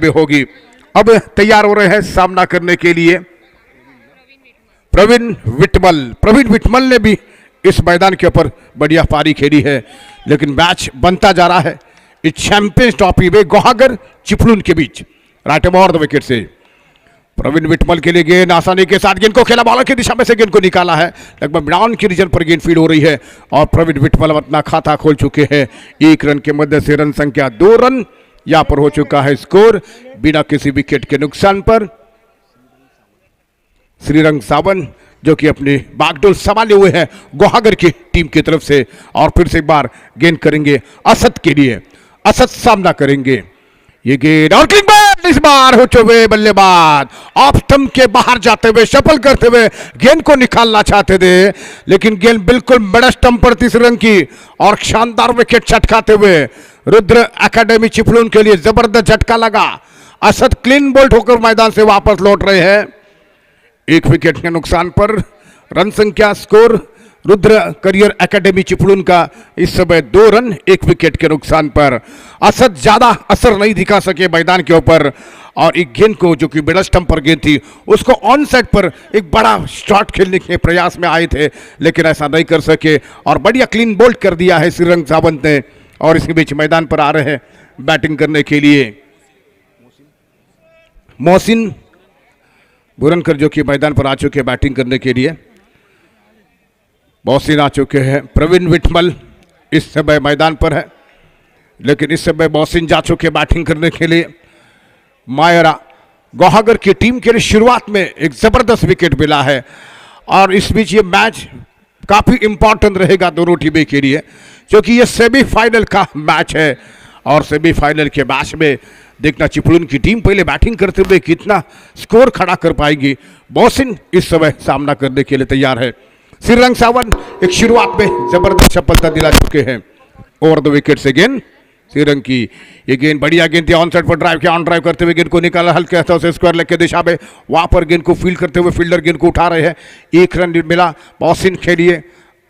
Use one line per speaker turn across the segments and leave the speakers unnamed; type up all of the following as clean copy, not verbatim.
भी होगी। अब तैयार हो रहे हैं सामना करने के लिए प्रवीण विटमल ने भी इस मैदान के ऊपर बढ़िया पारी खेली है, लेकिन मैच बनता जा रहा है इस चैंपियंस ट्रॉफी में गुहागर चिपलून के बीच। राइट और द विकेट से प्रवीण विटमल के लिए गेंद आसानी के साथ गेंद को खेला, बॉलर की दिशा में से गेंद को निकाला है, लगभग मिडान की रीजन पर गेंद फील्ड हो रही है और प्रवीण विटमल अपना खाता खोल चुके हैं। 1 रन के मध्य से रन संख्या 2 रन यहां पर हो चुका है स्कोर बिना किसी विकेट के नुकसान पर। श्रीरंग सावन जो कि अपने बागडोर संभाले हुए हैं गुहागर की टीम की तरफ से, और फिर से एक बार गेंद करेंगे असद के लिए। असद सामना करेंगे, ये गेंद और क्लिक बॉल इस बार हो चुके बल्लेबाज ऑफ स्टंप के बाहर जाते हुए शफल करते हुए गेंद को निकालना चाहते थे, लेकिन गेंद बिल्कुल मिड स्टंप पर 30 रन की और शानदार विकेट चटकाते हुए रुद्र एकेडमी चिपलून के लिए जबरदस्त झटका लगा। असद क्लीन बोल्ड होकर मैदान से वापस लौट रहे हैं 1 विकेट के नुकसान पर। रन संख्या score Rudra career academy Chiplun का इस समय 2 रन 1 विकेट के नुकसान पर। असद ज्यादा असर नहीं दिखा सके मैदान के ऊपर और एक गेंद को जो कि मिडल स्टंप पर गेंद थी उसको ऑन साइड पर एक बड़ा शॉट खेलने के प्रयास में आए थे, लेकिन ऐसा नहीं कर सके और बढ़िया क्लीन बोल्ड कर दिया है श्रीरंग सावंत ने। और इसके बीच मैदान पर आ रहे हैं बैटिंग करने के लिए मोहसिन बुरनकर जो कि मैदान पर आ चुके हैं बैटिंग करने के लिए। मोहसिन आ चुके हैं, प्रवीण विटमल इस समय मैदान पर है, लेकिन इस समय मोहसिन जा चुके बैटिंग करने के लिए। मायरा गुहागर की टीम के लिए शुरुआत में एक जबरदस्त विकेट मिला है और इस बीच ये मैच काफी इंपॉर्टेंट रहेगा दोनों टीमों के लिए, क्योंकि ये सेमीफाइनल का मैच है और सेमीफाइनल के मैच में देखना चिपलून की टीम पहले बैटिंग करते हुए कितना स्कोर खड़ा कर पाएगी। मोहसिन इस समय सामना करने के लिए तैयार है। श्रीरंग सावन एक शुरुआत में जबरदस्त सफलता दिला चुके हैं। ओवर द विकेट से गेंद श्रीरंग की, ये गेंद बढ़िया गेंद थी, ऑन साइड पर ड्राइव किया, ऑन ड्राइव करते हुए गेंद को निकाला हल्के हाथों से स्क्वायर लेग की दिशा में, वहां पर गेंद को फील्ड करते हुए फील्डर गेंद को उठा रहे हैं। 1 रन मिला मोहसिन के लिए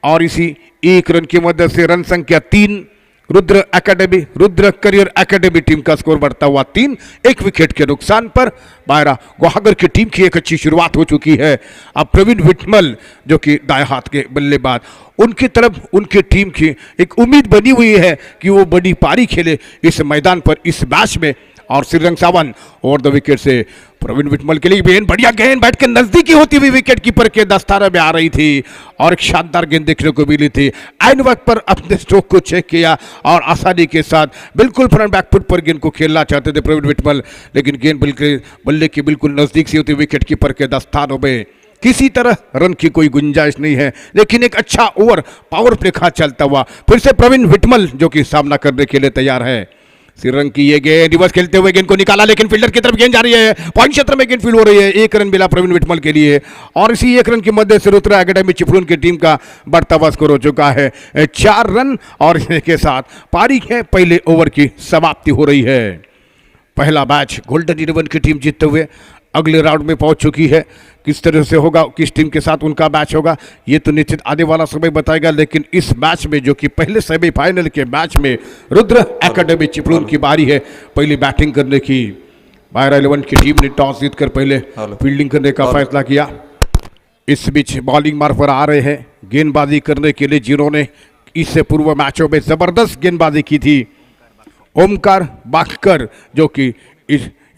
और इसी 1 रन की मदद से रन संख्या 3 रुद्र करियर एकेडमी टीम का स्कोर बढ़ता हुआ 3 1 विकेट के नुकसान पर। बायरा गुहागर की टीम की एक अच्छी शुरुआत हो चुकी है। अब प्रवीण विटमल जो कि दाएं हाथ के बल्लेबाज, उनकी तरफ उनकी टीम की एक उम्मीद बनी हुई है कि वो बड़ी पारी खेले इस मैदान पर इस मैच में। और श्रीरंग सावन ओवर द विकेट से प्रवीण विटमल के लिए गेंद बढ़िया गेंद बैठ के नजदीकी होती हुई विकेट कीपर के दस्ताने में आ रही थी और एक शानदार गेंद देखने को मिली थी। ऐन वक्त पर अपने स्ट्रोक को चेक किया और आसानी के साथ बिल्कुल फ्रंट बैकफुट पर गेंद को खेलना चाहते थे प्रवीण विटमल, लेकिन गेंद बिल्कुल बल्ले की बिल्कुल नजदीक से होती हुई विकेट कीपर के दस्तानों में। किसी तरह रन की कोई गुंजाइश नहीं है, लेकिन एक अच्छा ओवर पावर प्ले का चलता हुआ फिर से प्रवीण विटमल जो कि सामना करने के लिए तैयार है। श्रीरंग की ये गेंद रिवर्स खेलते हुए गेंद को निकाला, लेकिन फील्डर की तरफ गेंद जा रही है, पॉइंट क्षेत्र में गेंद फील्ड हो रही है। 1 रन मिला प्रवीण विटमल के लिए और इसी 1 रन की मदद से रुद्र एकेडमी चिपलून की टीम का बढ़ता हुआ स्कोर हो चुका है 4 रन और इसके साथ पारी के पहले ओवर की समाप्ति हो रही है। पहला मैच गोल्डन 11 की टीम जीतते हुए अगले राउंड में पहुंच चुकी है। किस तरह से होगा, किस टीम के साथ उनका मैच होगा, ये तो निश्चित आने वाला समय बताएगा, लेकिन इस मैच में जो कि पहले सेमीफाइनल के मैच में रुद्र एकेडमी चिपलून की बारी है पहली बैटिंग करने की। मायरा 11 की टीम ने टॉस जीतकर पहले फील्डिंग करने का फैसला किया। इस बीच बॉलिंग मार्ग पर आ रहे हैं गेंदबाजी करने के लिए जिन्होंने इससे पूर्व मैचों में जबरदस्त गेंदबाजी की थी। ओमकार बाखकर जो कि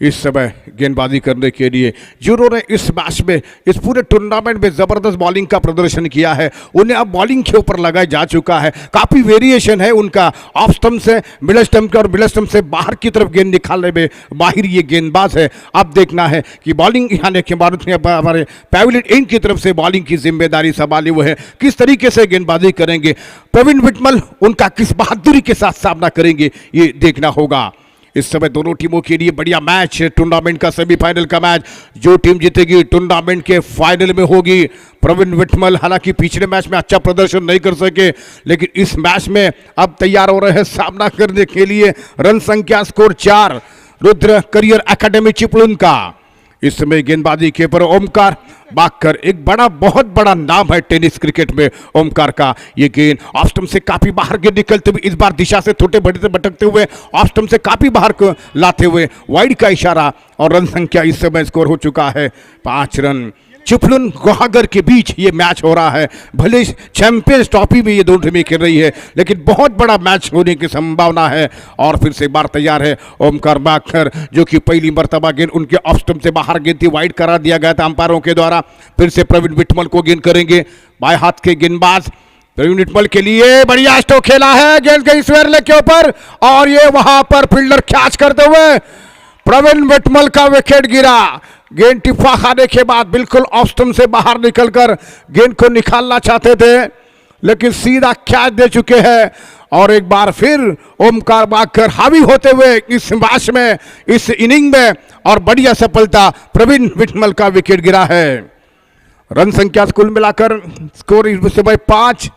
इस समय गेंदबाजी करने के लिए जिन्होंने इस मैच में इस पूरे टूर्नामेंट में जबरदस्त बॉलिंग का प्रदर्शन किया है, उन्हें अब बॉलिंग के ऊपर लगाया जा चुका है। काफी वेरिएशन है उनका, ऑफ स्टंप से मिडल स्टंप के और मिडल स्टंप से बाहर की तरफ गेंद निकालने में माहिर ये गेंदबाज है। अब देखना है कि बॉलिंग आने के बाद हमारे पैविलियन इन की तरफ से बॉलिंग की जिम्मेदारी संभाली हुए है, किस तरीके से गेंदबाजी करेंगे प्रवीण विटमल, उनका किस बहादुरी के साथ सामना करेंगे ये देखना होगा। इस समय दोनों टीमों के लिए बढ़िया मैच, टूर्नामेंट का सेमीफाइनल का मैच, जो टीम जीतेगी टूर्नामेंट के फाइनल में होगी। प्रवीण विटमल हालांकि पिछले मैच में अच्छा प्रदर्शन नहीं कर सके, लेकिन इस मैच में अब तैयार हो रहे हैं सामना करने के लिए। रन संख्या score 4 Rudra career academy Chiplun का, इस समय गेंदबाजी के ऊपर ओमकार बागकर, एक बहुत बड़ा नाम है टेनिस क्रिकेट में ओमकार का। ये गेंद ऑफ स्टंप से काफी बाहर गेंद निकलते हुए, इस बार दिशा से थोड़े बड़े से भटकते हुए ऑफ स्टंप से काफी बाहर को लाते हुए वाइड का इशारा, और रन संख्या इस समय स्कोर हो चुका है 5 रन। चिपलुन गुहागर के बीच ये मैच हो रहा है। भले चैंपियंस ट्रॉफी में ये दोनों टीमें खेल रही है, लेकिन बहुत बड़ा मैच होने की संभावना है। और फिर से एक बार तैयार है ओमकार बागकर, जो कि पहली मर्तबा गेंद उनके ऑफ स्टंप से बाहर गेंद थी, वाइड करा दिया गया था अंपायरों के द्वारा। फिर से प्रवीण विठमल को गेंद करेंगे, बाएं हाथ के गेंदबाज प्रवीण विठमल के लिए बढ़िया स्ट्रोक खेला है, गेंद गई स्वेरले के ऊपर, और ये वहां पर फील्डर कैच करते हुए प्रवीण विठमल का विकेट गिरा। गेंद टिप्पा खाने के बाद बिल्कुल ऑफ स्टंप से बाहर निकलकर गेंद को निकालना चाहते थे, लेकिन सीधा कैच दे चुके हैं। और एक बार फिर ओमकार बागकर हावी होते हुए इस मैच में, इस इनिंग में, और बढ़िया सफलता, प्रवीण विठमल का विकेट गिरा है। रन संख्या कुल मिलाकर स्कोर इस समय 5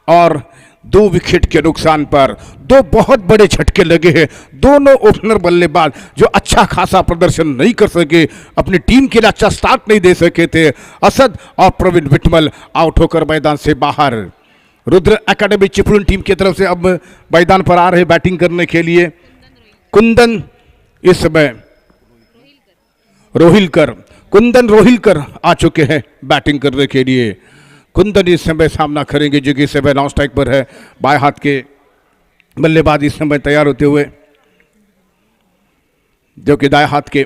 और 2 विकेट के नुकसान पर 2 बहुत बड़े झटके लगे हैं। दोनों ओपनर बल्लेबाज जो अच्छा खासा प्रदर्शन नहीं कर सके, अपनी टीम के लिए अच्छा स्टार्ट नहीं दे सके थे। असद और प्रवीण विठमल आउट होकर मैदान से बाहर। रुद्र एकेडमी चिपलुन टीम की तरफ से अब मैदान पर आ रहे बैटिंग करने के लिए कुंदन, इस समय रोहिलकर, कुंदन रोहिलकर आ चुके हैं बैटिंग करने के लिए। कुंदन इस समय सामना करेंगे, जो कि इस समय नॉन स्ट्राइक पर है। बाएं हाथ के बल्लेबाज इस समय तैयार होते हुए, जो कि दाएं हाथ के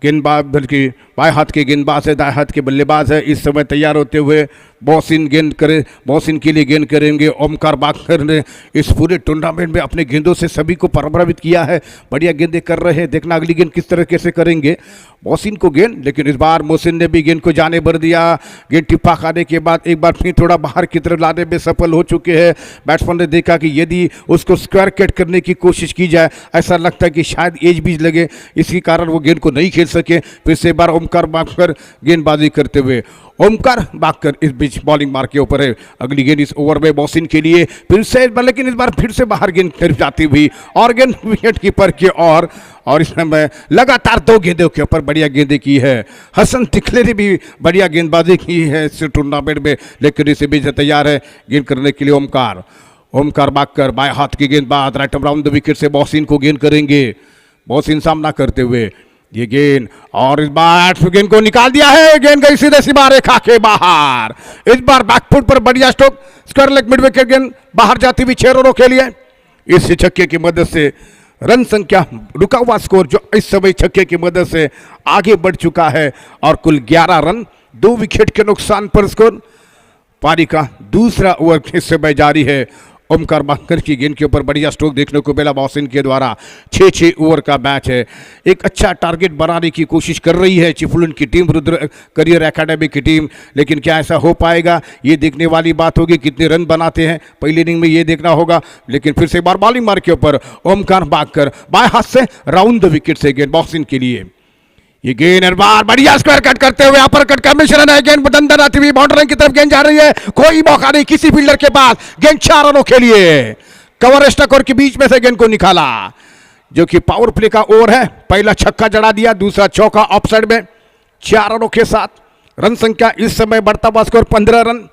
गेंदबाज, बल्कि बाएं हाथ के गेंदबाज है, दाएं हाथ के बल्लेबाज है, इस समय तैयार होते हुए बॉसिन गेंद करे, बॉसिन के लिए गेंद करेंगे। ओमकार बागकर ने इस पूरे टूर्नामेंट में अपने गेंदों से सभी को प्रभावित किया है, बढ़िया गेंदें कर रहे हैं। देखना अगली गेंद किस तरीके से करेंगे मोहसिन को गेंद, लेकिन इस बार मोहसिन ने भी गेंद को जाने भर दिया। गेंद टिप्पा खाने के बाद एक बार फिर थोड़ा बाहर की तरफ लाने में सफल हो चुके हैं। बैट्समैन ने देखा कि यदि उसको स्क्वायर कट करने की कोशिश की जाए, ऐसा लगता है कि शायद एज बीज लगे, इसी कारण वो गेंद को नहीं खेल सके। फिर से एक बार ओमकार बागकर गेंदबाजी करते हुए, ओमकार बागकर इस बीच बॉलिंग मार के ऊपर है। अगली गेंद इस ओवर में मोहसिन के लिए फिर से, लेकिन इस बार फिर से बाहर गेंद तरफ जाती हुई, और गेंद विकेट कीपर के और इस समय लगातार 2 गेंदों के ऊपर बढ़िया गेंदें की है। हसन तिखले ने भी बढ़िया गेंदबाजी की है इस टूर्नामेंट में, लेकिन इस बीच तैयार है गेंद करने के लिए ओमकार बागकर। बाएं हाथ की गेंदबाज राइट अराउंड द विकेट से मोहसिन को गेंद करेंगे। मोहसिन सामना करते हुए ये गेंद, और इस बार गेंद को निकाल दिया है, गेंद गई सीधे सीमा रेखा के बाहर। इस बार बैकफुट पर बढ़िया stroke, square leg mid wicket, गेंद बाहर जाती हुई 6 रनों के लिए। इस छक्के की मदद से रन संख्या, रुका हुआ स्कोर जो इस समय छक्के की मदद से आगे बढ़ चुका है, और कुल 11 रन 2 विकेट के नुकसान पर स्कोर। पारी का दूसरा ओवर इस समय जारी है। ओमकार बागकर की गेंद के ऊपर बढ़िया स्ट्रोक देखने को मिला मोहसिन के द्वारा। 6 ओवर का मैच है। एक अच्छा टारगेट बनाने की कोशिश कर रही है चिपलुन की टीम, रुद्र करियर एकेडमी की टीम, लेकिन क्या ऐसा हो पाएगा, ये देखने वाली बात होगी। कितने रन बनाते हैं पहले इनिंग में, ये देखना होगा। लेकिन फिर से एक बार बॉलिंग मार के ऊपर ओमकार बागकर बाएं हाथ से राउंड द विकेट से गेंद मोहसिन के लिए। ये गेंद हर बार बढ़िया स्क्वायर कट करते हुए अपर कट का मिश्रण है, गेंद बदंदर आती हुई बाउंड्री की तरफ गेंद जा रही है। कोई मौका नहीं किसी फील्डर के पास, गेंद 4 रनों के लिए। कवर स्टक और के बीच में से गेंद को निकाला, जो कि पावर प्ले का ओवर है। पहला छक्का जड़ा दिया, दूसरा चौका ऑफ साइड में। 4 रनों के साथ रन संख्या इस समय बढ़ता हुआ स्कोर 15 रन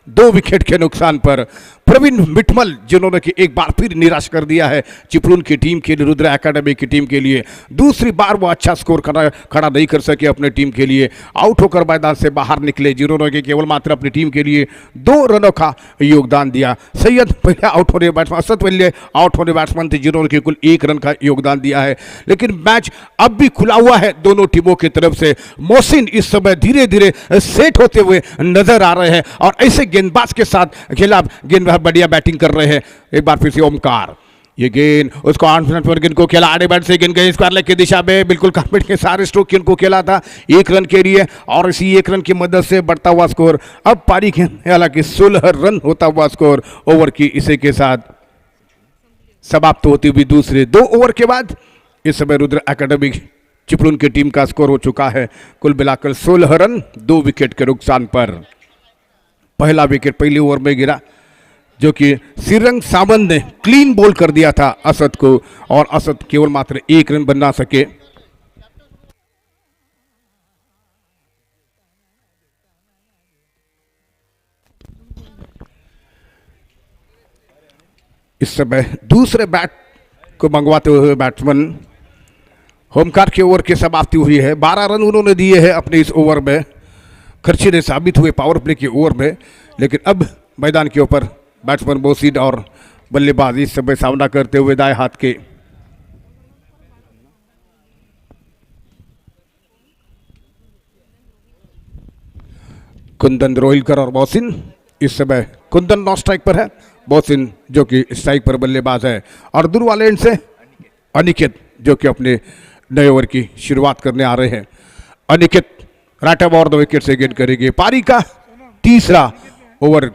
2 विकेट के नुकसान पर। प्रवीण विठमल जिन्होंने कि एक बार फिर निराश कर दिया है चिपलुन की टीम के लिए, रुद्र एकेडमी की टीम के लिए। दूसरी बार वो अच्छा स्कोर खड़ा नहीं कर सके अपने टीम के लिए, आउट होकर मैदान से बाहर निकले, जिन्होंने कि केवल मात्र अपनी टीम के लिए 2 रनों का योगदान दिया। सैयद पहले आउट होने बैट्समैन, असद पहले आउट होने बैट्समैन थे, जिन्होंने कि कुल 1 रन का योगदान दिया है। लेकिन मैच अब भी खुला हुआ है दोनों टीमों की तरफ से। मोहसिन इस समय धीरे धीरे सेट होते हुए नजर आ रहे हैं, और ऐसे गेंदबाज के साथ खिलाफ गेंद बढ़िया बैटिंग कर रहे हैं। एक बार फिर से ओमकार, ये गेंद उसको ऑन पर गेंद को खेला, आड़े बैट से गेंद गई स्क्वायर लेग की दिशा में, बिल्कुल कार्पेट के सारे स्ट्रोक गेंद को खेला था 1 रन के लिए, और इसी 1 रन की मदद से बढ़ता हुआ स्कोर अब पारी के हालांकि 16 रन होता हुआ स्कोर ओवर की इसी के साथ समाप्त होती हुई दूसरे 2 ओवर के बाद इस समय रुद्र एकेडमी चिपलुन की टीम का स्कोर हो चुका है कुल मिलाकर 16 रन 2 विकेट के नुकसान पर। पहला विकेट पहले ओवर में गिरा, जो कि श्रीरंग सावंत ने क्लीन बॉल कर दिया था असद को, और असद केवल मात्र 1 रन बना सके। इस समय दूसरे बैट को मंगवाते हुए बैट्समैन होमकार के ओवर की समाप्ति हुई है। 12 रन उन्होंने दिए हैं अपने इस ओवर में, खर्चीले साबित हुए पावर प्ले के ओवर में। लेकिन अब मैदान के ऊपर बैट्समैन मोहसिन और बल्लेबाज इस समय सामना करते हुए दाएं हाथ के कुंदन रोहिलकर और मोहसिन। इस समय कुंदन नॉन स्ट्राइक पर है, मोहसिन जो कि स्ट्राइक पर बल्लेबाज है। और दूर वाले एंड से अनिकेत जो कि अपने नए ओवर की शुरुआत करने आ रहे हैं। अनिकेत राइट हैंड और 2 विकेट से गेंद करेंगे। पारी का तीसरा ओवर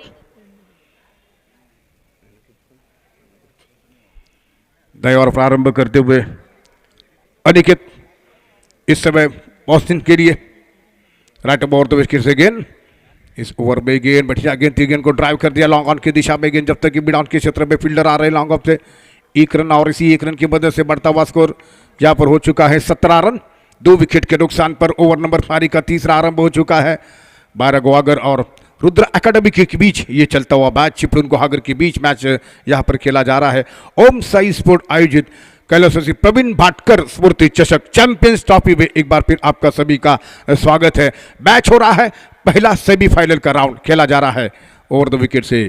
नए ओवर प्रारंभ करते हुए अनिकेत इस समय मोहसिन के लिए राइट हैंड और 2 विकेट से गेंद। इस ओवर में गेंद बढ़िया गेंद थी, गेंद को ड्राइव कर दिया लॉन्ग ऑन की दिशा में गेंद, जब तक कि मिड ऑन के क्षेत्र में फील्डर आ रहे हैं लॉन्ग ऑफ से। 1 रन और इसी 1 रन की मदद से बढ़ता हुआ स्कोर यहाँ पर हो चुका है 17 रन। 2 विकेट के नुकसान पर ओवर नंबर पारी का तीसरा आरंभ हो चुका है। 12 गुहागर और रुद्र एकेडमी के बीच ये चलता हुआ मैच, चिपळूण गुहागर के बीच मैच यहाँ पर खेला जा रहा है। ओम साई स्पोर्ट आयोजित कैलाशवासी प्रवीण भाटकर स्मृति चषक चैंपियंस ट्रॉफी में एक बार फिर आपका सभी का स्वागत है। मैच हो रहा है, पहला सेमीफाइनल का राउंड खेला जा रहा है। ओवर 2 विकेट से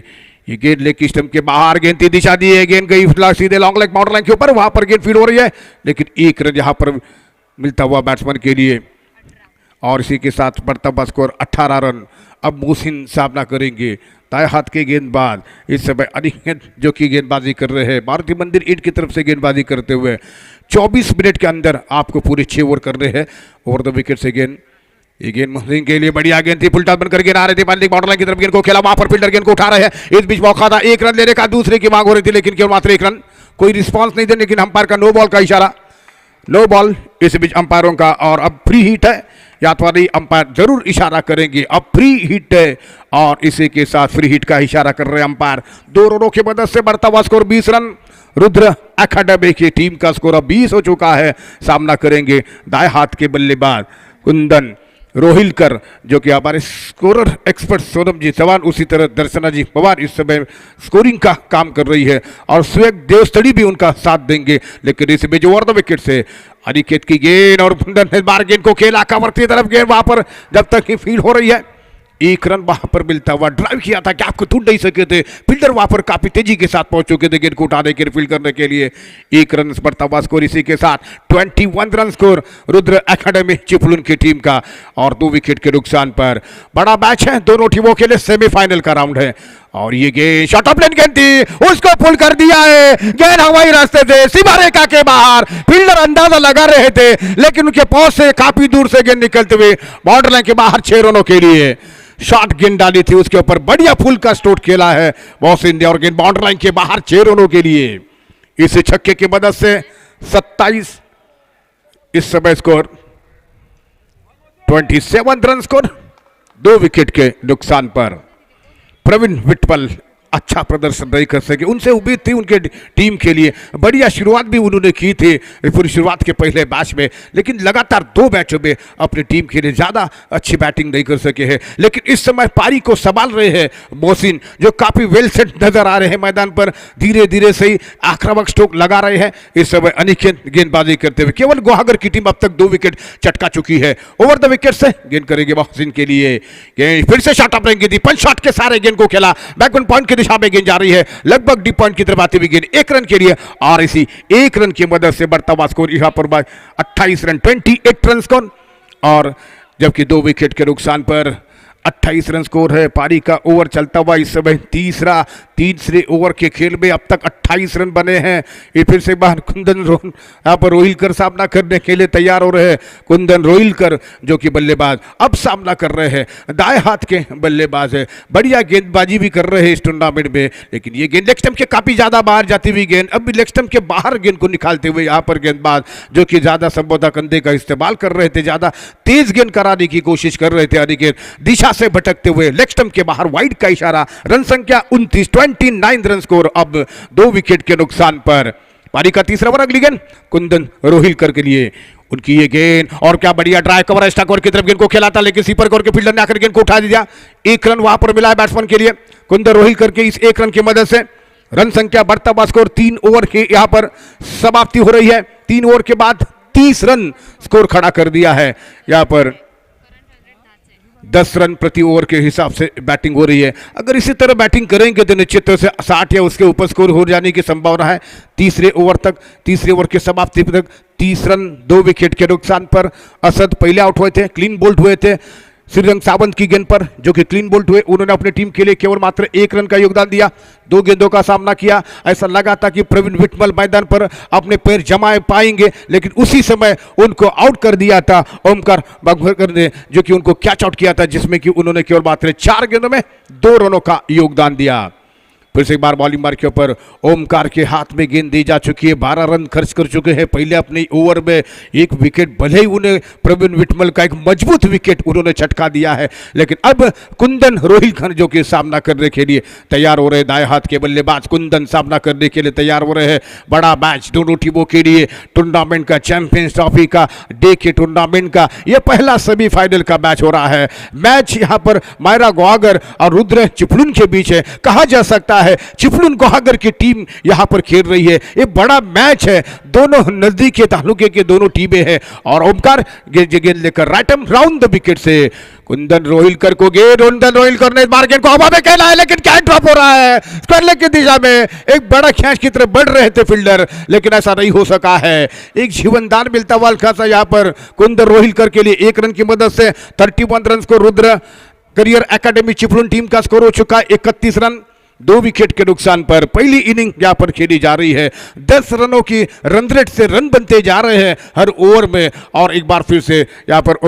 ये गेंद लेग स्टंप के बाहर, गेंद की दिशा दी है, गेंद गई सीधे लॉन्ग लेग बाउंड्री लाइन के ऊपर, वहां पर गेंद फील्ड हो रही है। लेकिन 1 रन यहां पर मिलता हुआ बैट्समैन के लिए और इसी के साथ बढ़ता हुआ स्कोर 18 रन। अब मोहसिन सामना करेंगे दाएं हाथ के गेंदबाज। इस समय अनिकेत जो कि गेंदबाजी कर रहे हैं, मारुति मंदिर ईंट की तरफ से गेंदबाजी करते हुए 24 मिनट के अंदर आपको पूरे 6 ओवर करने हैं। ओवर 2 विकेट से गेंद, ये गेंद मोहसिन के लिए बढ़िया गेंद थी, फुलटॉस बनकर गेंद आ रही थी, बाउंड्री लाइन की तरफ गेंद को खेला, वहां पर फील्डर गेंद को उठा रहे हैं। इस बीच मौका था 1 रन लेने का, दूसरे की मांग हो रही थी, लेकिन केवल मात्र 1 रन, कोई रिस्पांस नहीं दे। लेकिन अंपायर का नो बॉल का इशारा, नो बॉल इस बीच अंपायरों का। और अब फ्री हिट है, या तो अंपायर जरूर इशारा करेंगे, अब फ्री हिट है और इसी के साथ फ्री हिट का इशारा कर रहे हैं अंपायर। 2 रनों की मदद से बढ़ता हुआ स्कोर 20 रन। रुद्र एकेडमी की टीम का स्कोर अब 20 हो चुका है। सामना करेंगे दाएं हाथ के बल्लेबाज कुंदन रोहिलकर जो कि हमारे स्कोरर एक्सपर्ट सोनम जी चौहान, उसी तरह दर्शना जी पवार इस समय स्कोरिंग का काम कर रही है और स्वेग देवस्तड़ी भी उनका साथ देंगे। लेकिन इस बीच ओवर 2 विकेट से अनिकेत की गेंद और कुंदन ने बार गेंद को खेला कवर की तरफ, गेंद वहां पर जब तक ही फील्ड हो रही है। 1 रन वहां पर मिलता हुआ, ड्राइव किया था कि आपको टूट नहीं सके थे, फील्डर वहां पर काफी तेजी के साथ पहुंच चुके थे गेंद को उठाने के फील्ड करने के लिए। 1 रन बढ़ता हुआ स्कोर, इसी के साथ 21 run score Rudra academy Chiplun की टीम का। और 2 विकेट के नुकसान पर बड़ा मैच है दोनों टीमों के लिए, सेमीफाइनल का राउंड है। और ये गेंद शॉर्ट ऑफ लेन गेंद थी, उसको पुल कर दिया है, गेंद हवाई रास्ते से सीमा रेखा के बाहर, फील्डर अंदाजा लगा रहे थे लेकिन उनके पहुंच से काफी दूर से गेंद निकलते हुए बाउंड्री लाइन के बाहर 6 रनों के लिए शॉट गेंद डाली थी, उसके ऊपर बढ़िया फुल का स्ट्रोक खेला है मोहसिन ने और गेंद बाउंड्री लाइन के बाहर 6 रनों के लिए। इस छक्के की मदद से 27 इस समय स्कोर 27 रन स्कोर। 2 विकेट के नुकसान पर प्रवीण विठपल अच्छा प्रदर्शन नहीं कर सके, उनसे उम्मीद थी उनके टीम के लिए, बढ़िया शुरुआत भी उन्होंने की थी पूरी शुरुआत के पहले मैच में, लेकिन लगातार 2 मैचों में अपनी टीम के लिए ज़्यादा अच्छी बैटिंग नहीं कर सके हैं। लेकिन इस समय पारी को संभाल रहे हैं मोहसिन जो काफ़ी वेल सेट नजर आ रहे हैं मैदान पर, धीरे धीरे सही आक्रामक स्ट्रोक लगा रहे हैं। इस समय अनिकेत गेंदबाजी करते हुए, केवल गुहागर की टीम अब तक 2 विकेट चटका चुकी है। ओवर 2 विकेट से गेंद करेंगे मोहसिन के लिए, गेंद फिर से शॉट ऑफ रहेंगी थी, पंच शॉट के सारे गेंद को खेला, बैकवर्ड पॉइंट के दिशा में गेंद जा रही है, लगभग डीप पॉइंट की तरफ आती हुई गेंद 1 रन के लिए और इसी 1 रन की मदद से बढ़ता हुआ स्कोर यहां पर 28 रन 28 रन स्कोर। और जबकि 2 विकेट के नुकसान पर 28 रन स्कोर है। पारी का ओवर चलता हुआ इस समय तीसरे ओवर के खेल में अब तक 28 रन बने हैं। ये फिर से बाहर कुंदन यहाँ पर रोहिलकर सामना करने के लिए तैयार हो रहे हैं। कुंदन रोहिलकर जो कि बल्लेबाज अब सामना कर रहे हैं, दाएं हाथ के बल्लेबाज है, बढ़िया गेंदबाजी भी कर रहे हैं इस टूर्नामेंट में। लेकिन ये गेंद लेग स्टंप के काफी ज्यादा बाहर जाती हुई गेंद, अब भी लेग स्टंप के बाहर गेंद को निकालते हुए यहाँ पर गेंदबाज जो कि ज्यादा संबोधा कंधे का इस्तेमाल कर रहे थे, ज्यादा तेज गेंद कराने की कोशिश कर रहे थे। अनिकेत दिशा से भटकते हुए लेग स्टंप के बाहर वाइड का इशारा, रन संख्या 29 रन स्कोर। अब 2 विकेट के नुकसान पर पारी का तीसरा ओवर, अगली गेंद कुंदन रोहिलकर के लिए, उनकी ये गेंद और क्या बढ़िया ड्राइव कवर स्टक ओवर की तरफ गेंद को खेला था, लेकिन सीपर कवर के फील्डर ने आकर गेंद को उठा दिया। 1 रन वहां पर मिला है बैट्समैन के लिए। कुंदन रोहिलकर के इस 1 रन की मदद से रन संख्या बढ़ता हुआ स्कोर 3 ओवर के यहां पर समाप्ति हो रही है। 3 ओवर के बाद 30 रन स्कोर खड़ा कर दिया है। यहां पर 10 रन प्रति ओवर के हिसाब से बैटिंग हो रही है। अगर इसी तरह बैटिंग करेंगे तो निश्चित तौर से 60 या उसके ऊपर स्कोर हो जाने की संभावना है। तीसरे ओवर के समाप्ति तक 30 रन 2 विकेट के नुकसान पर असद पहले आउट हुए थे, क्लीन बोल्ड हुए थे श्रीरंग सावंत की गेंद पर, जो कि क्लीन बोल्ट हुए। उन्होंने अपनी टीम के लिए केवल मात्र 1 रन का योगदान दिया, 2 गेंदों का सामना किया। ऐसा लगा था कि प्रवीण विटमल मैदान पर अपने पैर जमा पाएंगे, लेकिन उसी समय उनको आउट कर दिया था ओमकार बागवकर ने, जो कि उनको कैच आउट किया था, जिसमें कि उन्होंने केवल मात्र 4 गेंदों में 2 रनों का योगदान दिया। फिर से एक बार बॉलिंग मार के ऊपर ओमकार के हाथ में गेंद दी जा चुकी है। 12 रन खर्च कर चुके हैं पहले अपने ओवर में। 1 विकेट, भले ही उन्हें प्रवीण विटमल का एक मजबूत विकेट उन्होंने छटका दिया है, लेकिन अब कुंदन रोहिलखंड जो कि सामना करने के लिए तैयार हो रहे। दाएं हाथ के बल्लेबाज कुंदन सामना करने के लिए तैयार हो रहे हैं। बड़ा मैच दोनों टीमों के लिए, टूर्नामेंट का, चैंपियंस ट्रॉफी का, डे के टूर्नामेंट का यह पहला सेमीफाइनल का मैच हो रहा है। मैच यहाँ पर मायरा गुहागर और रुद्र चिपलुन के बीच है। कहा जा सकता है चिपलुन गुहागर की टीम यहां पर खेल रही है। ये बड़ा मैच है, दोनों नजदीक के तालुके के दोनों टीमें हैं। और ओमकार गेंद लेकर राउंड द विकेट से कुंदन रोहिलकर को गेंद, कुंदन रोहिलकर ने बार गेंद को हवा में खेला है, लेकिन क्या ड्रॉप हो रहा है स्क्वायर लेग की दिशा में। एक बड़ा कैच की तरफ बढ़ रहे थे फील्डर, लेकिन ऐसा नहीं हो सका है। एक जीवनदान मिलता हुआ खासा यहां पर कुंदन रोहिलकर के लिए 1 रन की मदद से 31 रन को Rudra career academy Chiplun team का स्कोर हो चुका है 31 रन 2 विकेट के नुकसान पर। पहली इनिंग यहां पर खेली जा रही है। 10 रनों की रन रेट से रन बनते जा रहे हैं हर ओवर में। और एक बार फिर से यहां पर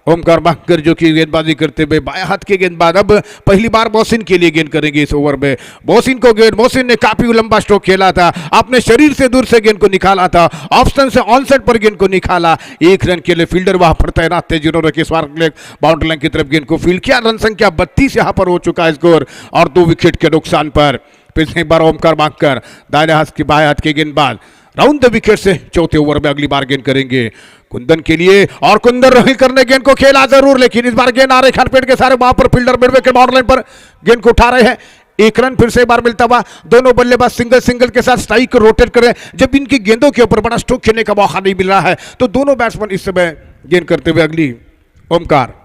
ओमकार बागकर जो कि गेंदबाजी करते हुए बाएं हाथ के गेंदबाज अब पहली बार मोहसिन के लिए गेंद करेंगे इस ओवर में। मोहसिन ने काफी लंबा स्ट्रोक खेला था, अपने शरीर से दूर से गेंद को निकाला था, ऑप्शन से ऑनसेट पर गेंद को निकाला। 1 रन के लिए फील्डर वहां पर तैनात थे, जिन्होंने किस बार बाउंड्री लाइन की तरफ गेंद को फील्ड किया। रन संख्या 32 यहां पर हो चुका है स्कोर, और 2 विकेट के नुकसान पर। फिर से एक बार ओमकार बागकर दाहिने हाथ की बाएं हाथ के गेंदबाज राउंड द विकेट से चौथे ओवर में अगली बार गेंद करेंगे कुंदन के लिए। और कुंदन रोहिलकर ने गेंद को खेला जरूर, लेकिन इस बार गेंद आ रहे खानपेट के सारे वहां पर फील्डर मिडवे के बाउंड्री लाइन पर गेंद को उठा रहे हैं। 1 रन फिर से एक बार मिलता हुआ। दोनों बल्लेबाज सिंगल के साथ स्ट्राइक को रोटेट कर रहे हैं। जब इनकी गेंदों के ऊपर बड़ा स्ट्रोक खेलने का मौका नहीं मिल रहा है, तो दोनों बैट्समैन इस समय गेंद करते हुए अगली ओमकार